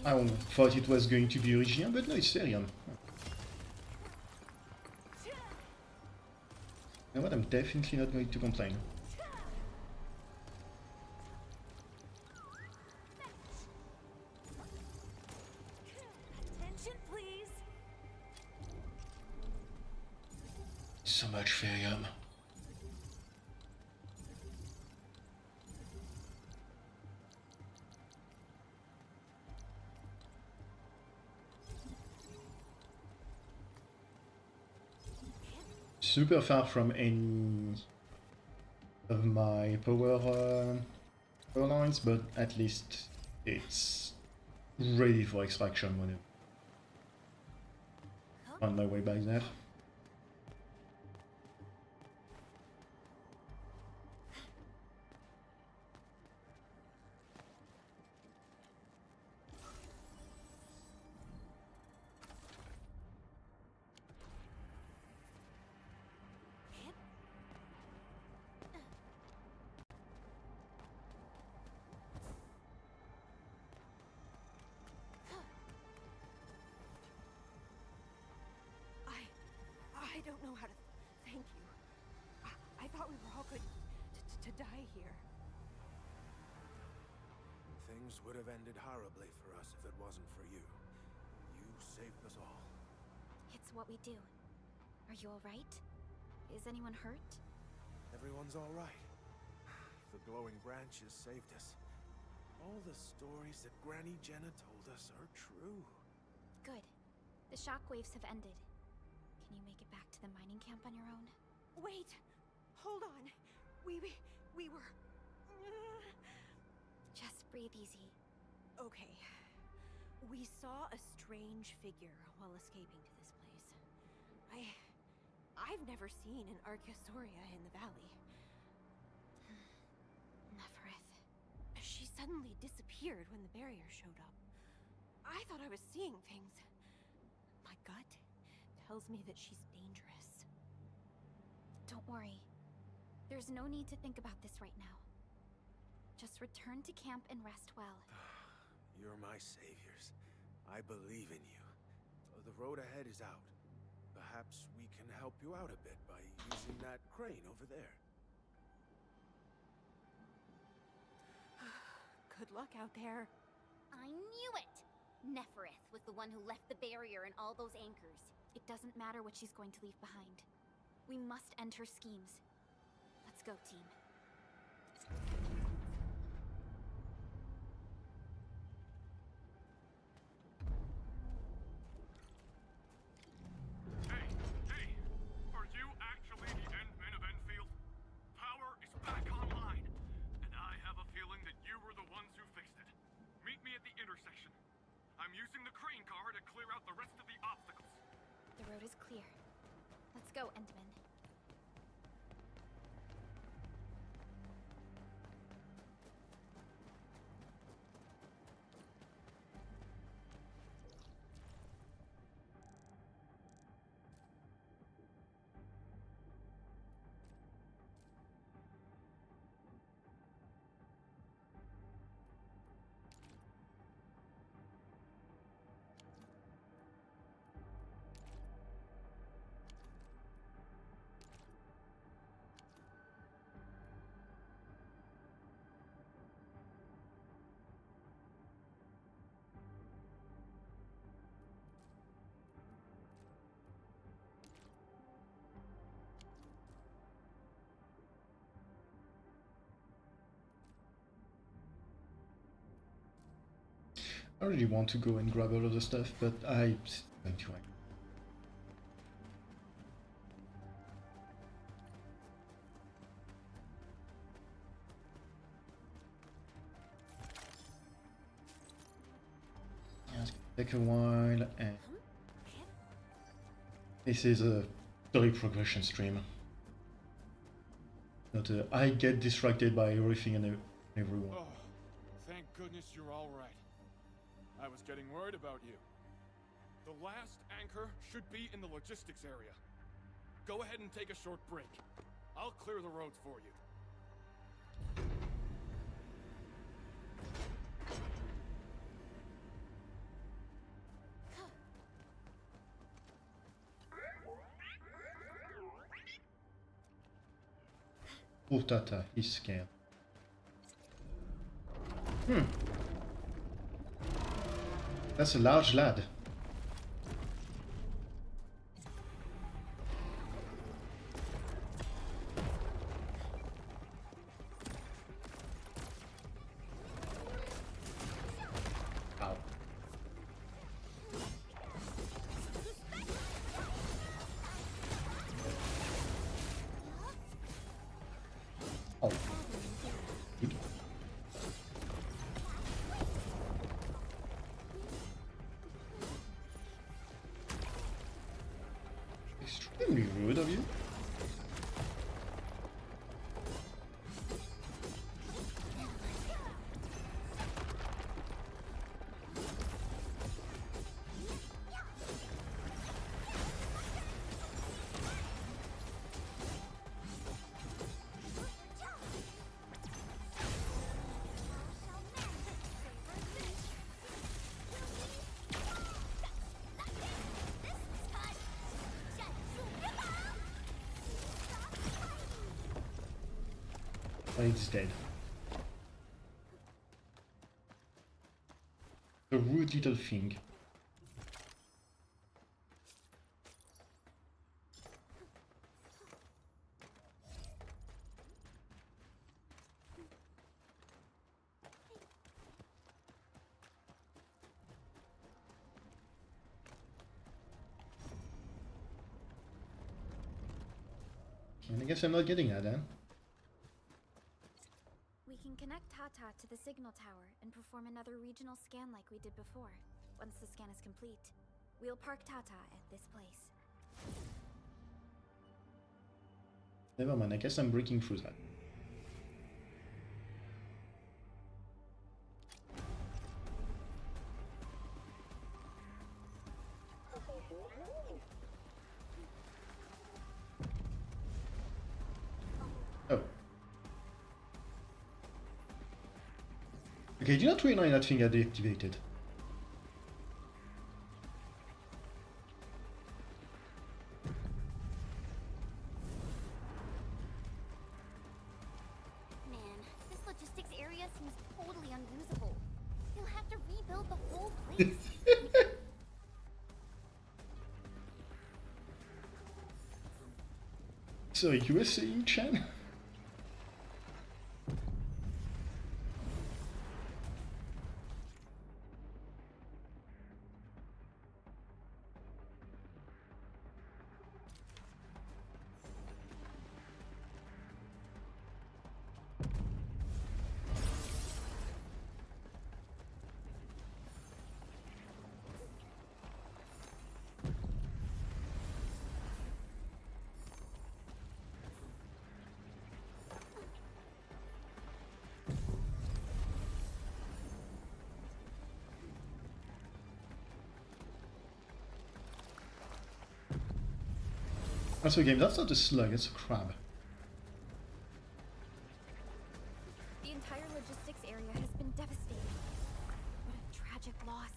I thought it was going to be Origin, but no, it's Therion. You know what, I'm definitely not going to complain. Attention, please. So much Therium. Super far from any of my power lines, but at least it's ready for extraction when I'm on my way back there. I don't know how to thank you. I thought we were all good to die here. Things would have ended horribly for us if it wasn't for you. You saved us all. It's what we do. Are you alright? Is anyone hurt? Everyone's all right. The glowing branches saved us. All the stories that Granny Jenna told us are true. Good. The shockwaves have ended. Can you make it back to the mining camp on your own? Wait! Hold on! We were... Just breathe easy. Okay. We saw a strange figure while escaping to this place. I've never seen an Archosauria in the valley. Nefereth. She suddenly disappeared when the barrier showed up. I thought I was seeing things. My gut tells me that she's dangerous. Don't worry. There's no need to think about this right now. Just return to camp and rest well. You're my saviors. I believe in you. The road ahead is out. Perhaps we can help you out a bit by using that crane over there. Good luck out there. I knew it! Nefereth was the one who left the barrier and all those anchors. It doesn't matter what she's going to leave behind. We must end her schemes. Let's go, team. Hey! Are you actually the Endmen of Endfield? Power is back online, and I have a feeling that you were the ones who fixed it. Meet me at the intersection. I'm using the crane car to clear out the rest of the obstacles. The road is clear. Let's go, Endman. I really want to go and grab all of the stuff, but I'm going to. Yeah, it's gonna take a while, and this is a story progression stream. Not a, I get distracted by everything and everyone. Oh, thank goodness you're all right. I was getting worried about you. The last anchor should be in the logistics area. Go ahead and take a short break. I'll clear the roads for you. Poor Tata, he's scared. That's a large lad. Ow. Oh. Good. Extremely rude of you. Blade's dead. The rude little thing. And I guess I'm not getting that then. We can connect Tata to the signal tower and perform another regional scan like we did before. Once the scan is complete, we'll park Tata at this place. Never mind, I guess I'm breaking through that. Oh. Okay, do not realize that thing I deactivated. Man, this logistics area seems totally unusable. You'll have to rebuild the whole place. Sorry, you were saying, Chan? That's a game, that's not a slug, it's a crab. The entire logistics area has been devastated. What a tragic loss.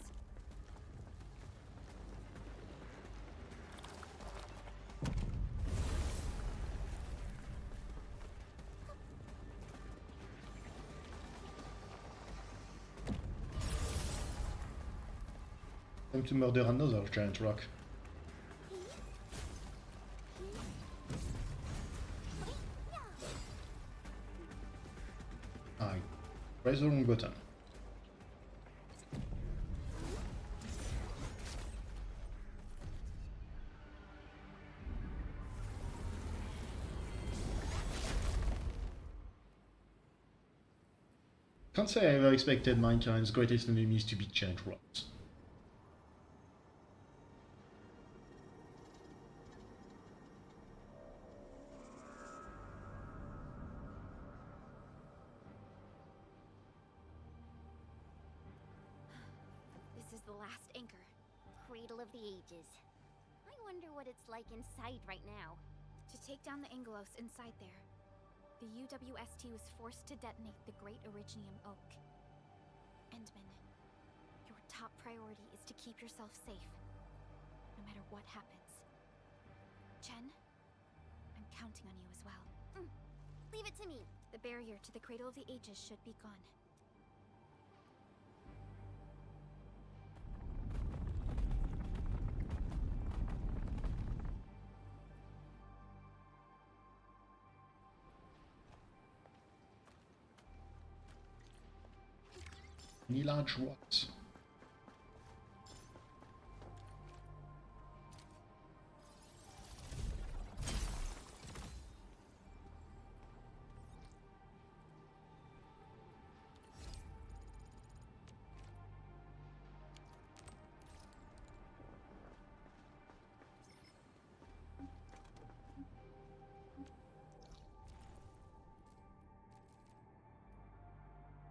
Time to murder another giant rock. I press the wrong button. Can't say I ever expected mankind's greatest enemies to be giant rocks. This is the last anchor. Cradle of the Ages. I wonder what it's like inside right now. To take down the Angelos inside there, the UWST was forced to detonate the Great Originium Oak. Endman, your top priority is to keep yourself safe, no matter what happens. Chen, I'm counting on you as well. Leave it to me. The barrier to the Cradle of the Ages should be gone. Any large rocks?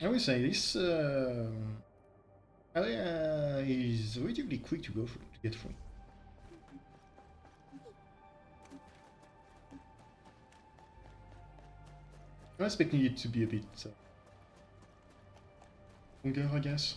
I would say this area is relatively quick to go through, to get through. I'm expecting it to be a bit longer, I guess.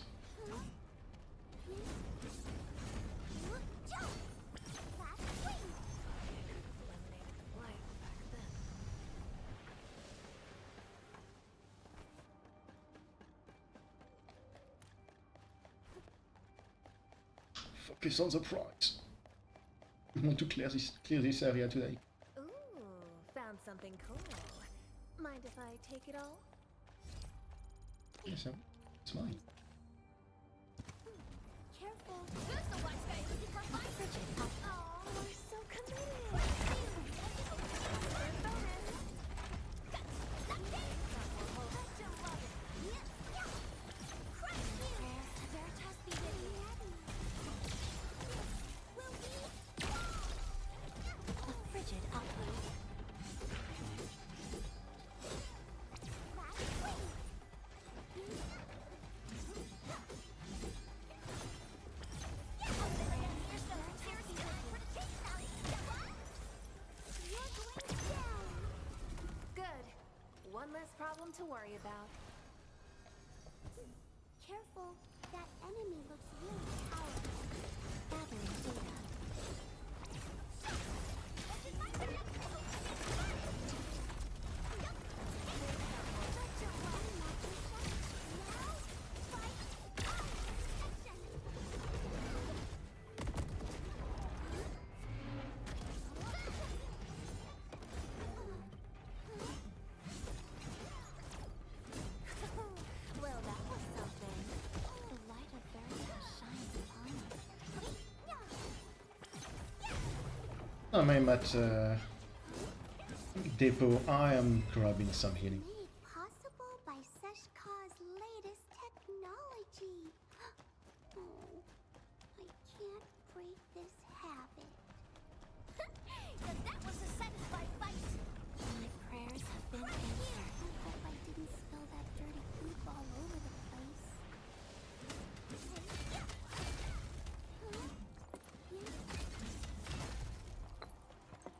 Focus on the prize. We want to clear this area today. Ooh, found something cool. Mind if I take it all? Yes, it's mine. Careful. Who's the wise guy looking for my Bridget? Oh, we're so committed. One less problem to worry about. Careful, that enemy looks really powerful. Gathering data. Well, that was something. The light of Veritas shines upon us. I'm at depot. I am grabbing some healing. Made possible by Seshka's latest technology. Oh, I can't break this habit. That was a satisfying fight. My prayers have been answered. I hope I didn't spill that dirty poop all over the place.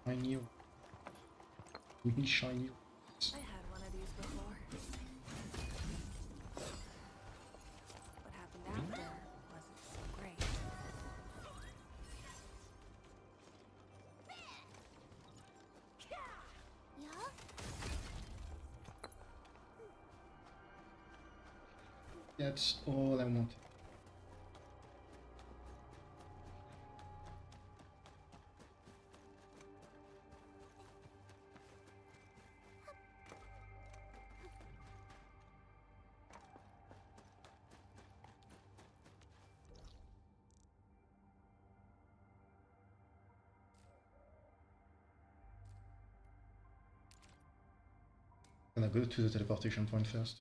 Shiny. Really shiny. I had one of these before. What happened after wasn't so great. Yeah? That's all I wanted. Gonna go to the teleportation point first.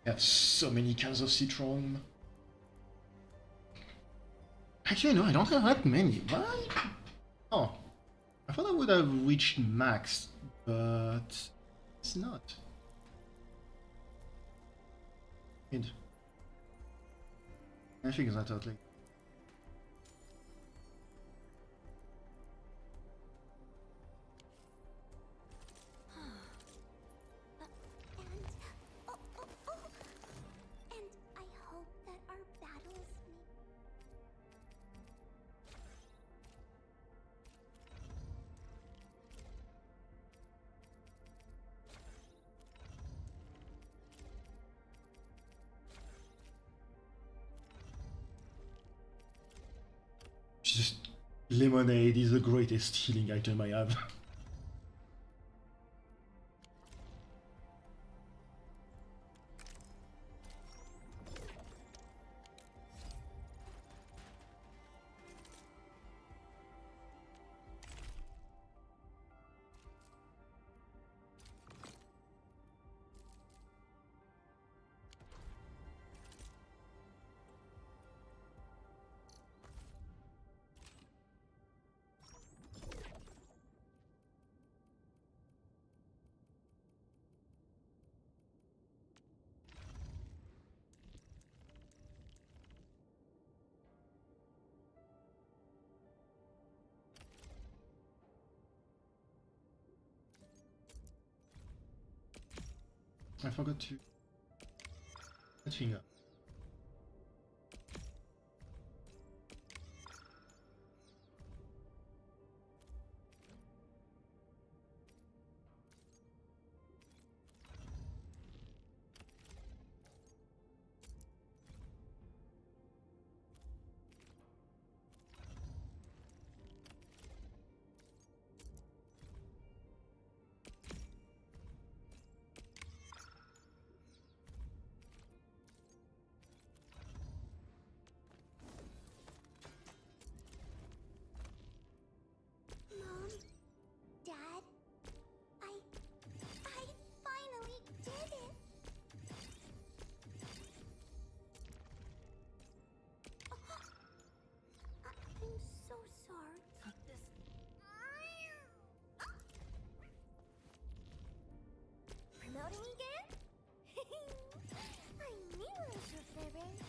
I have so many cans of citron. Actually, no, I don't have that many. What? Oh, I thought I would have reached max, but it's not. Good. I figured that out later. Lemonade is the greatest healing item I have. I forgot to catching up. Mom, Dad, I finally did it. I'm so sorry. This. Promoting again? I knew it was your favorite.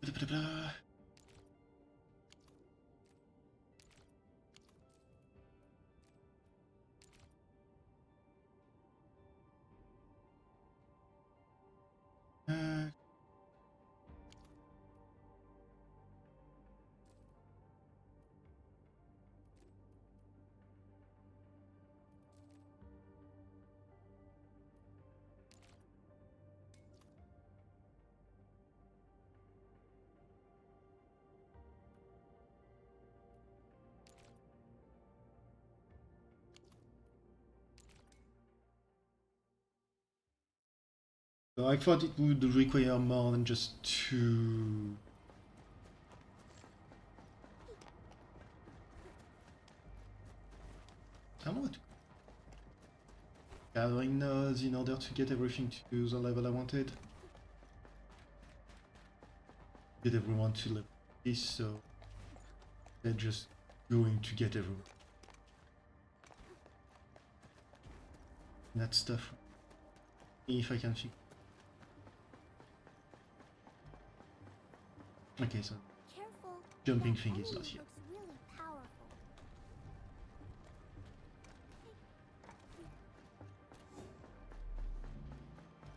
Blah, blah, blah. So I thought it would require more than just 2. I want to gathering nodes in order to get everything to the level I wanted. Get everyone to level this, so they're just going to get everyone. That stuff. If I can fix. Okay, so Careful. jumping that thing is enemy not here. looks really powerful.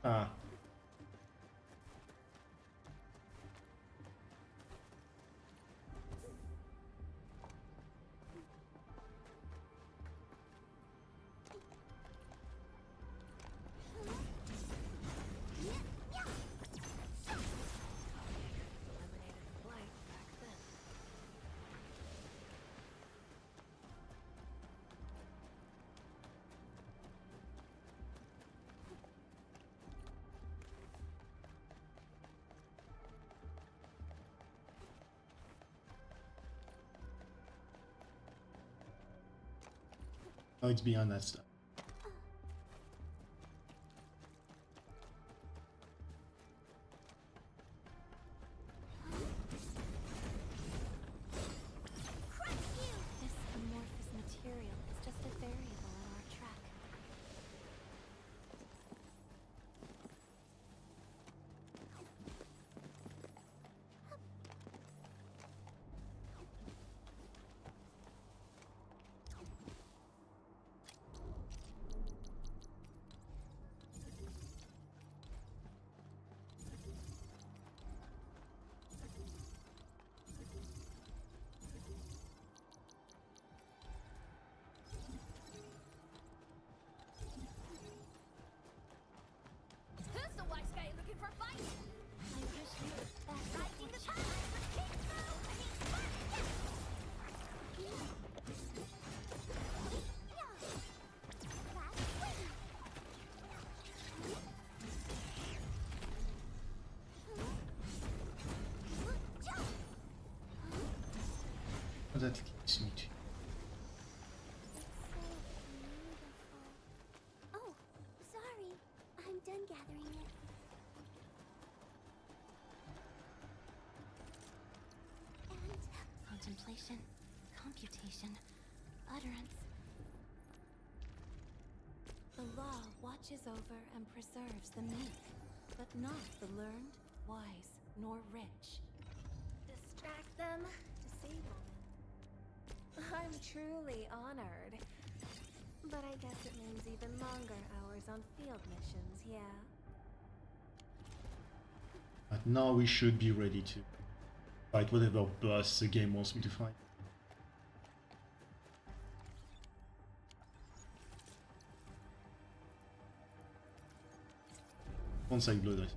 Ah. Eliminated the blight back then. Oh, it's beyond that stuff. This amorphous material is just a variable in our track. That leads me to. Oh, sorry. I'm done gathering it. And contemplation, computation, utterance. The law watches over and preserves the meek, but not the learned, wise, nor rich. Distract them, disable them. I'm truly honored. But I guess it means even longer hours on field missions, yeah? But now we should be ready to fight whatever boss the game wants me to fight. Conseil blood.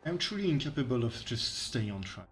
I'm truly incapable of just staying on track.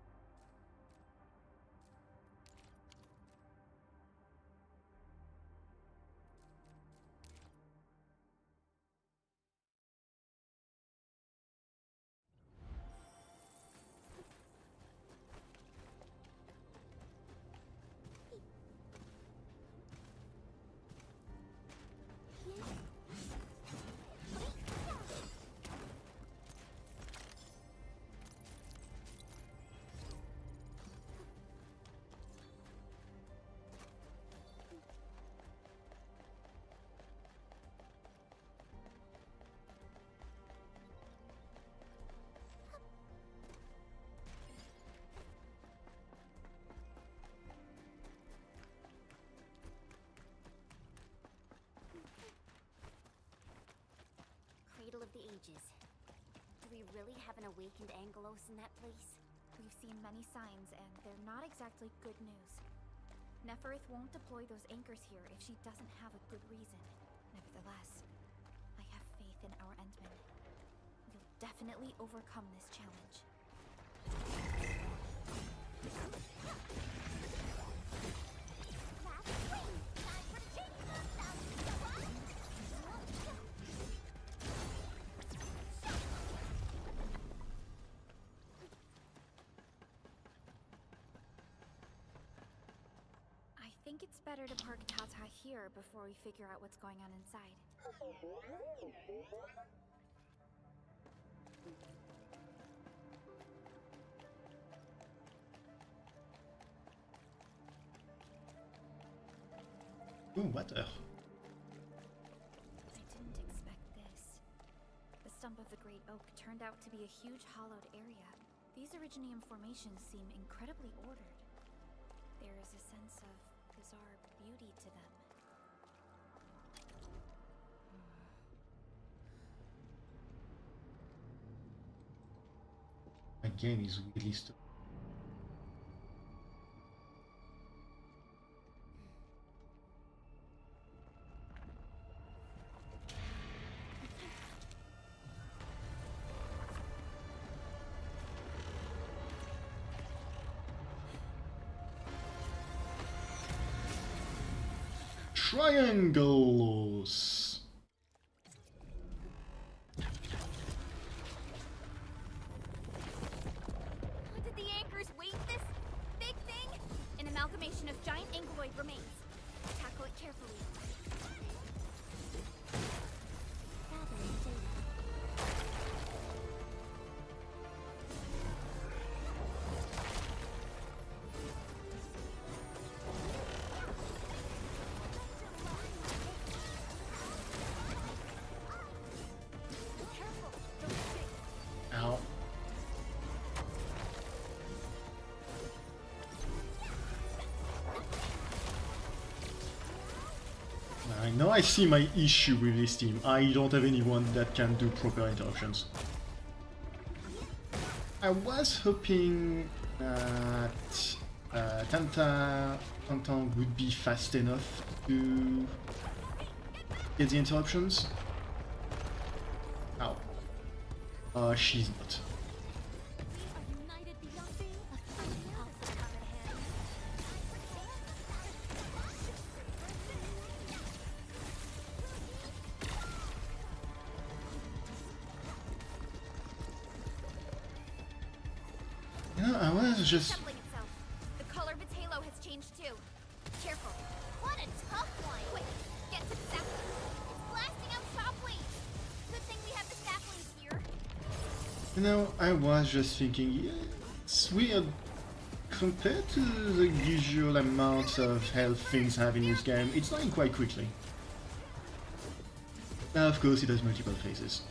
Cradle of the Ages. Do we really have an awakened Angelos in that place? We've seen many signs, and they're not exactly good news. Neferith won't deploy those anchors here if she doesn't have a good reason. Nevertheless, I have faith in our Endmen. You'll definitely overcome this challenge. I think it's better to park Tata here before we figure out what's going on inside. Ooh, water. I didn't expect this. The stump of the Great Oak turned out to be a huge hollowed area. These Originium formations seem incredibly ordered. There is a sense of bizarre beauty to them. My game is weirdly stuck. Triangles. Did the anchors weight this big thing? An amalgamation of giant ankyloid remains. Tackle it carefully. Gathering data. Ow. I know I see my issue with this team. I don't have anyone that can do proper interruptions. I was hoping that Tantan would be fast enough to get the interruptions. Ow. She's not. You know, I was just... The color of its halo has changed too. Careful. What a tough one! Quick, get to the sapling. It's blasting out shockwaves! Good thing we have the saplings here. You know, I was just thinking, yeah, it's weird. Compared to the usual amount of health things have in this game, it's dying quite quickly. Now, of course, it has multiple phases.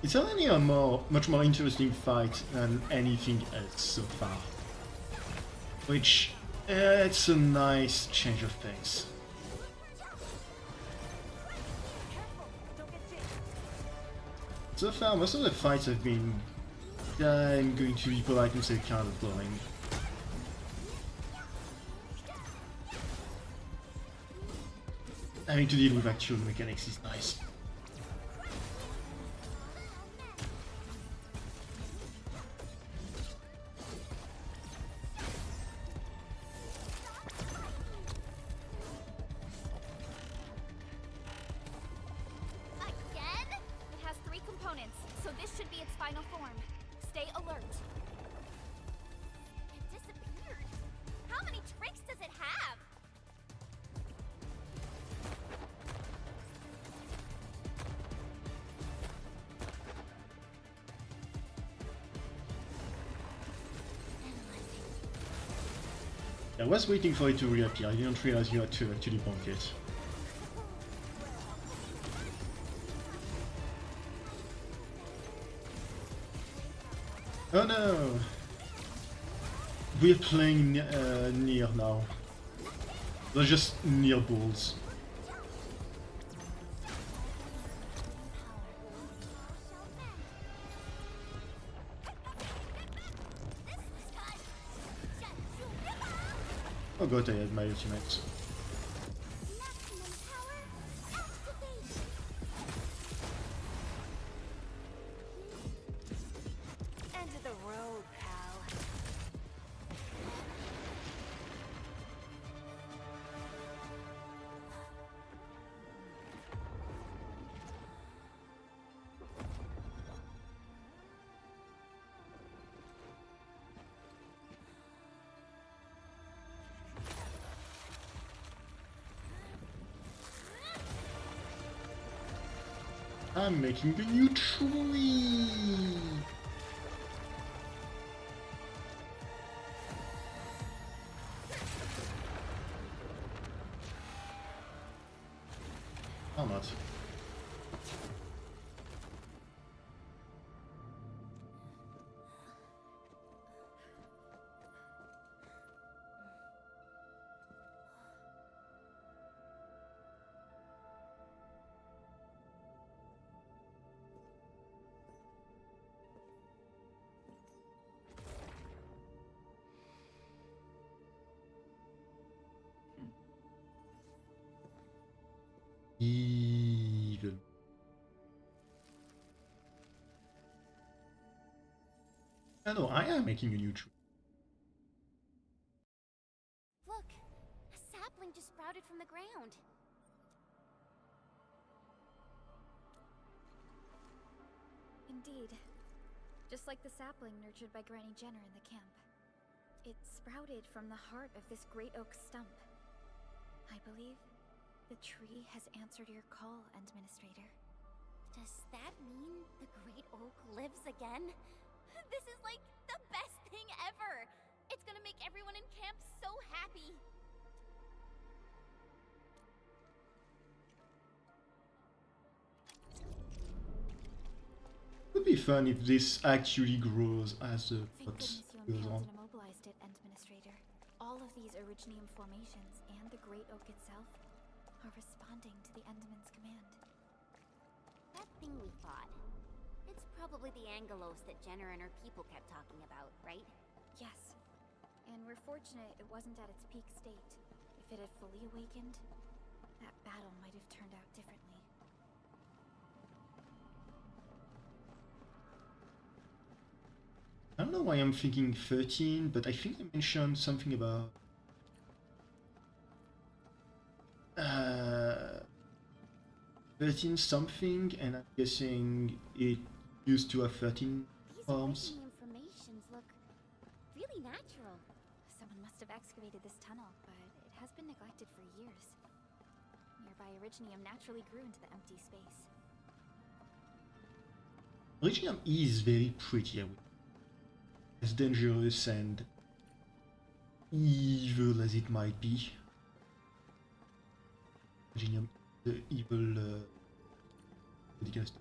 It's certainly a much more interesting fight than anything else so far. Which, it's a nice change of pace. So far, most of the fights have been, I'm going to be polite and say, kind of boring. Having to deal with actual mechanics is nice. I was waiting for it to reappear. I didn't realize you had to actually bonk it. Oh no! We're playing near now. They're just near balls. Oh god, I had my ultimates. End of the road, pal. I'm making the new tree! Or not. Evil. No, I am making a new tree. Look, a sapling just sprouted from the ground. Indeed. Just like the sapling nurtured by Granny Jenner in the camp. It sprouted from the heart of this great oak stump. I believe the tree has answered your call, Administrator. Does that mean the Great Oak lives again? This is like the best thing ever! It's gonna make everyone in camp so happy! It would be fun if this actually grows as the plot Thank goes goodness you on. impounded and immobilized it, Administrator. All of these Originium formations and the Great Oak itself are responding to the Enderman's command. That thing we fought. It's probably the Angelos that Jenner and her people kept talking about, right? Yes. And we're fortunate it wasn't at its peak state. If it had fully awakened, that battle might have turned out differently. I don't know why I'm thinking 13, but I think I mentioned something about 13 something, and I'm guessing it used to have 13 These arms. Originium formations look really natural. Someone must have excavated this tunnel, but it has been neglected for years. Nearby Originium naturally grew into the empty space. Originium is very pretty, I would. As dangerous and evil as it might be. Originium, the evil ridiculous.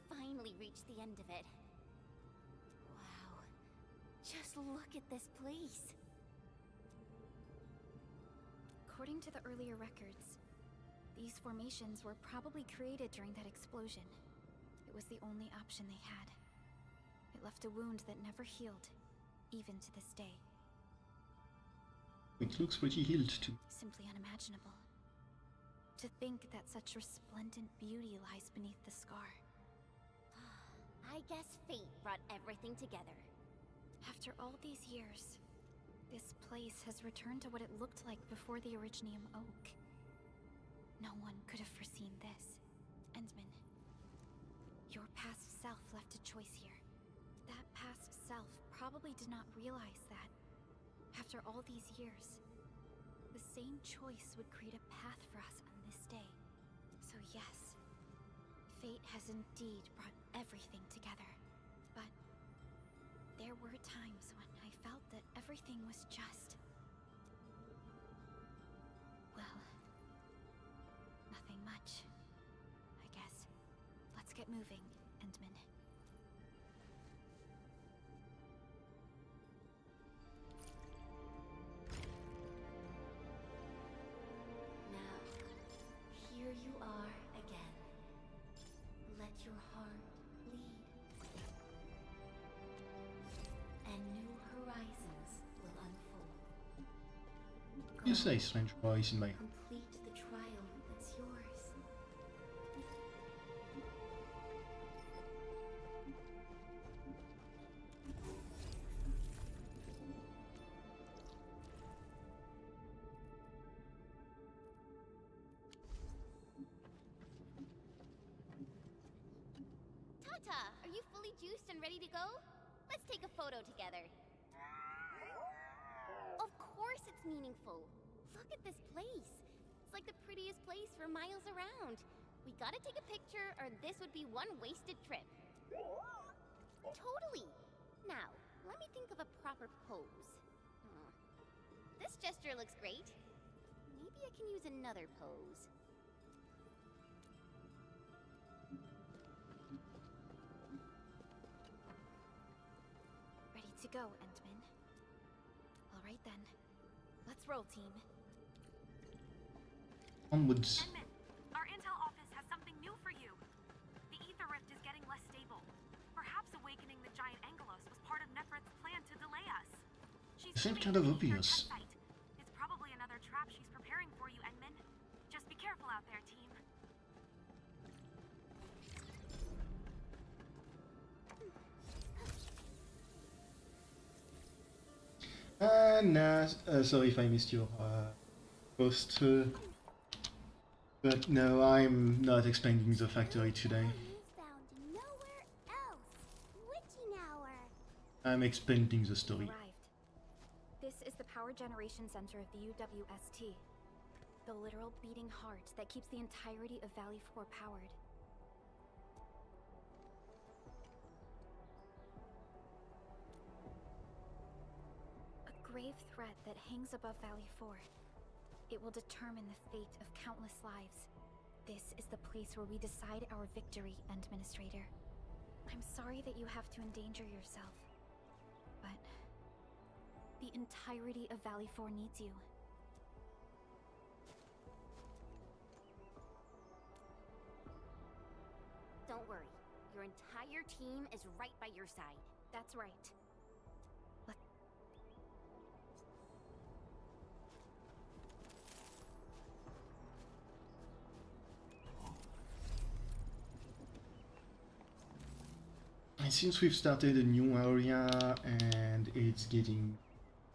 We finally reached the end of it. Wow. Just look at this place. According to the earlier records, these formations were probably created during that explosion. It was the only option they had. It left a wound that never healed, even to this day. It looks pretty healed too. Simply unimaginable. To think that such resplendent beauty lies beneath the scar. I guess fate brought everything together. After all these years, this place has returned to what it looked like before the Originium Oak. No one could have foreseen this. Endman, your past self left a choice here. That past self probably did not realize that, after all these years, the same choice would create a path for us on this day. So yes, fate has indeed brought everything together. But there were times when I felt that everything was just... well, nothing much, I guess. Let's get moving, Endman. Now, here you are again. Let your heart bleed. And new horizons will unfold. You say strange voice in my head. Complete the trial that's yours. Tata, are you fully juiced and ready to go? Let's take a photo together. Of course it's meaningful. Look at this place. It's like the prettiest place for miles around. We gotta take a picture or this would be one wasted trip. Totally. Now, let me think of a proper pose. This gesture looks great. Maybe I can use another pose. Ready to go, Endman. All right then. Let's roll, team. Onwards. Edmund, our intel office has something new for you. The ether rift is getting less stable. Perhaps awakening the giant Angelos was part of Nephrit's plan to delay us. She's It seemed keeping kind of an ether obvious. test site. It's probably another trap she's preparing for you, Edmund. Just be careful out there, team. Nah, sorry if I missed your post. But no, I'm not expanding the factory today. Found nowhere else. Witching hour. I'm expanding the story. Arrived. This is the power generation center of the UWST. The literal beating heart that keeps the entirety of Valley 4 powered. A grave threat that hangs above Valley 4. It will determine the fate of countless lives. This is the place where we decide our victory, Administrator. I'm sorry that you have to endanger yourself, but the entirety of Valley 4 needs you. Don't worry. Your entire team is right by your side. That's right. And since we've started a new area and it's getting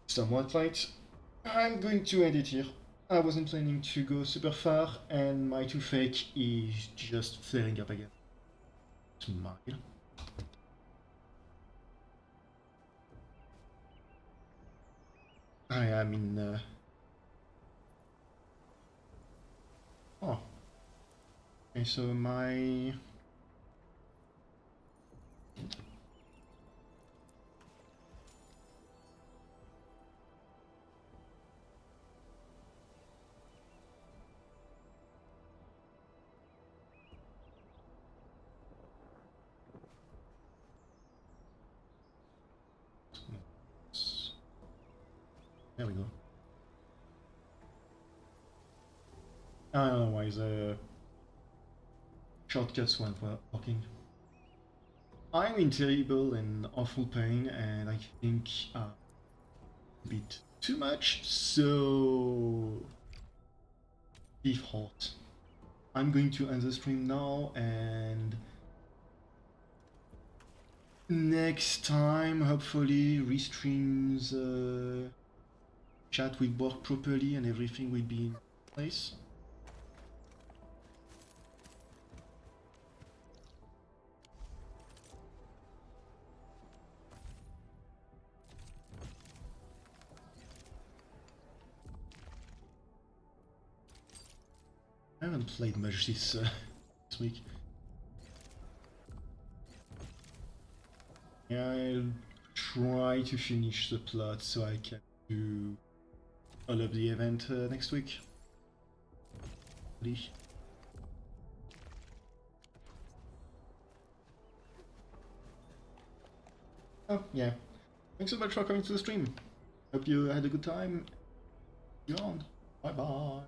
somewhat light, I'm going to end it here. I wasn't planning to go super far, and my toothache is just flaring up again. Smile. I am in... Oh. Okay, so my... There we go. I don't know why the shortcuts weren't working. I'm in terrible and awful pain, and I think a bit too much, so default. I'm going to end the stream now, and next time, hopefully, restream the chat will work properly and everything will be in place. I haven't played much this week. Yeah, I'll try to finish the plot so I can do all of the event next week. Oh, yeah. Thanks so much for coming to the stream. Hope you had a good time. You're on. Bye bye.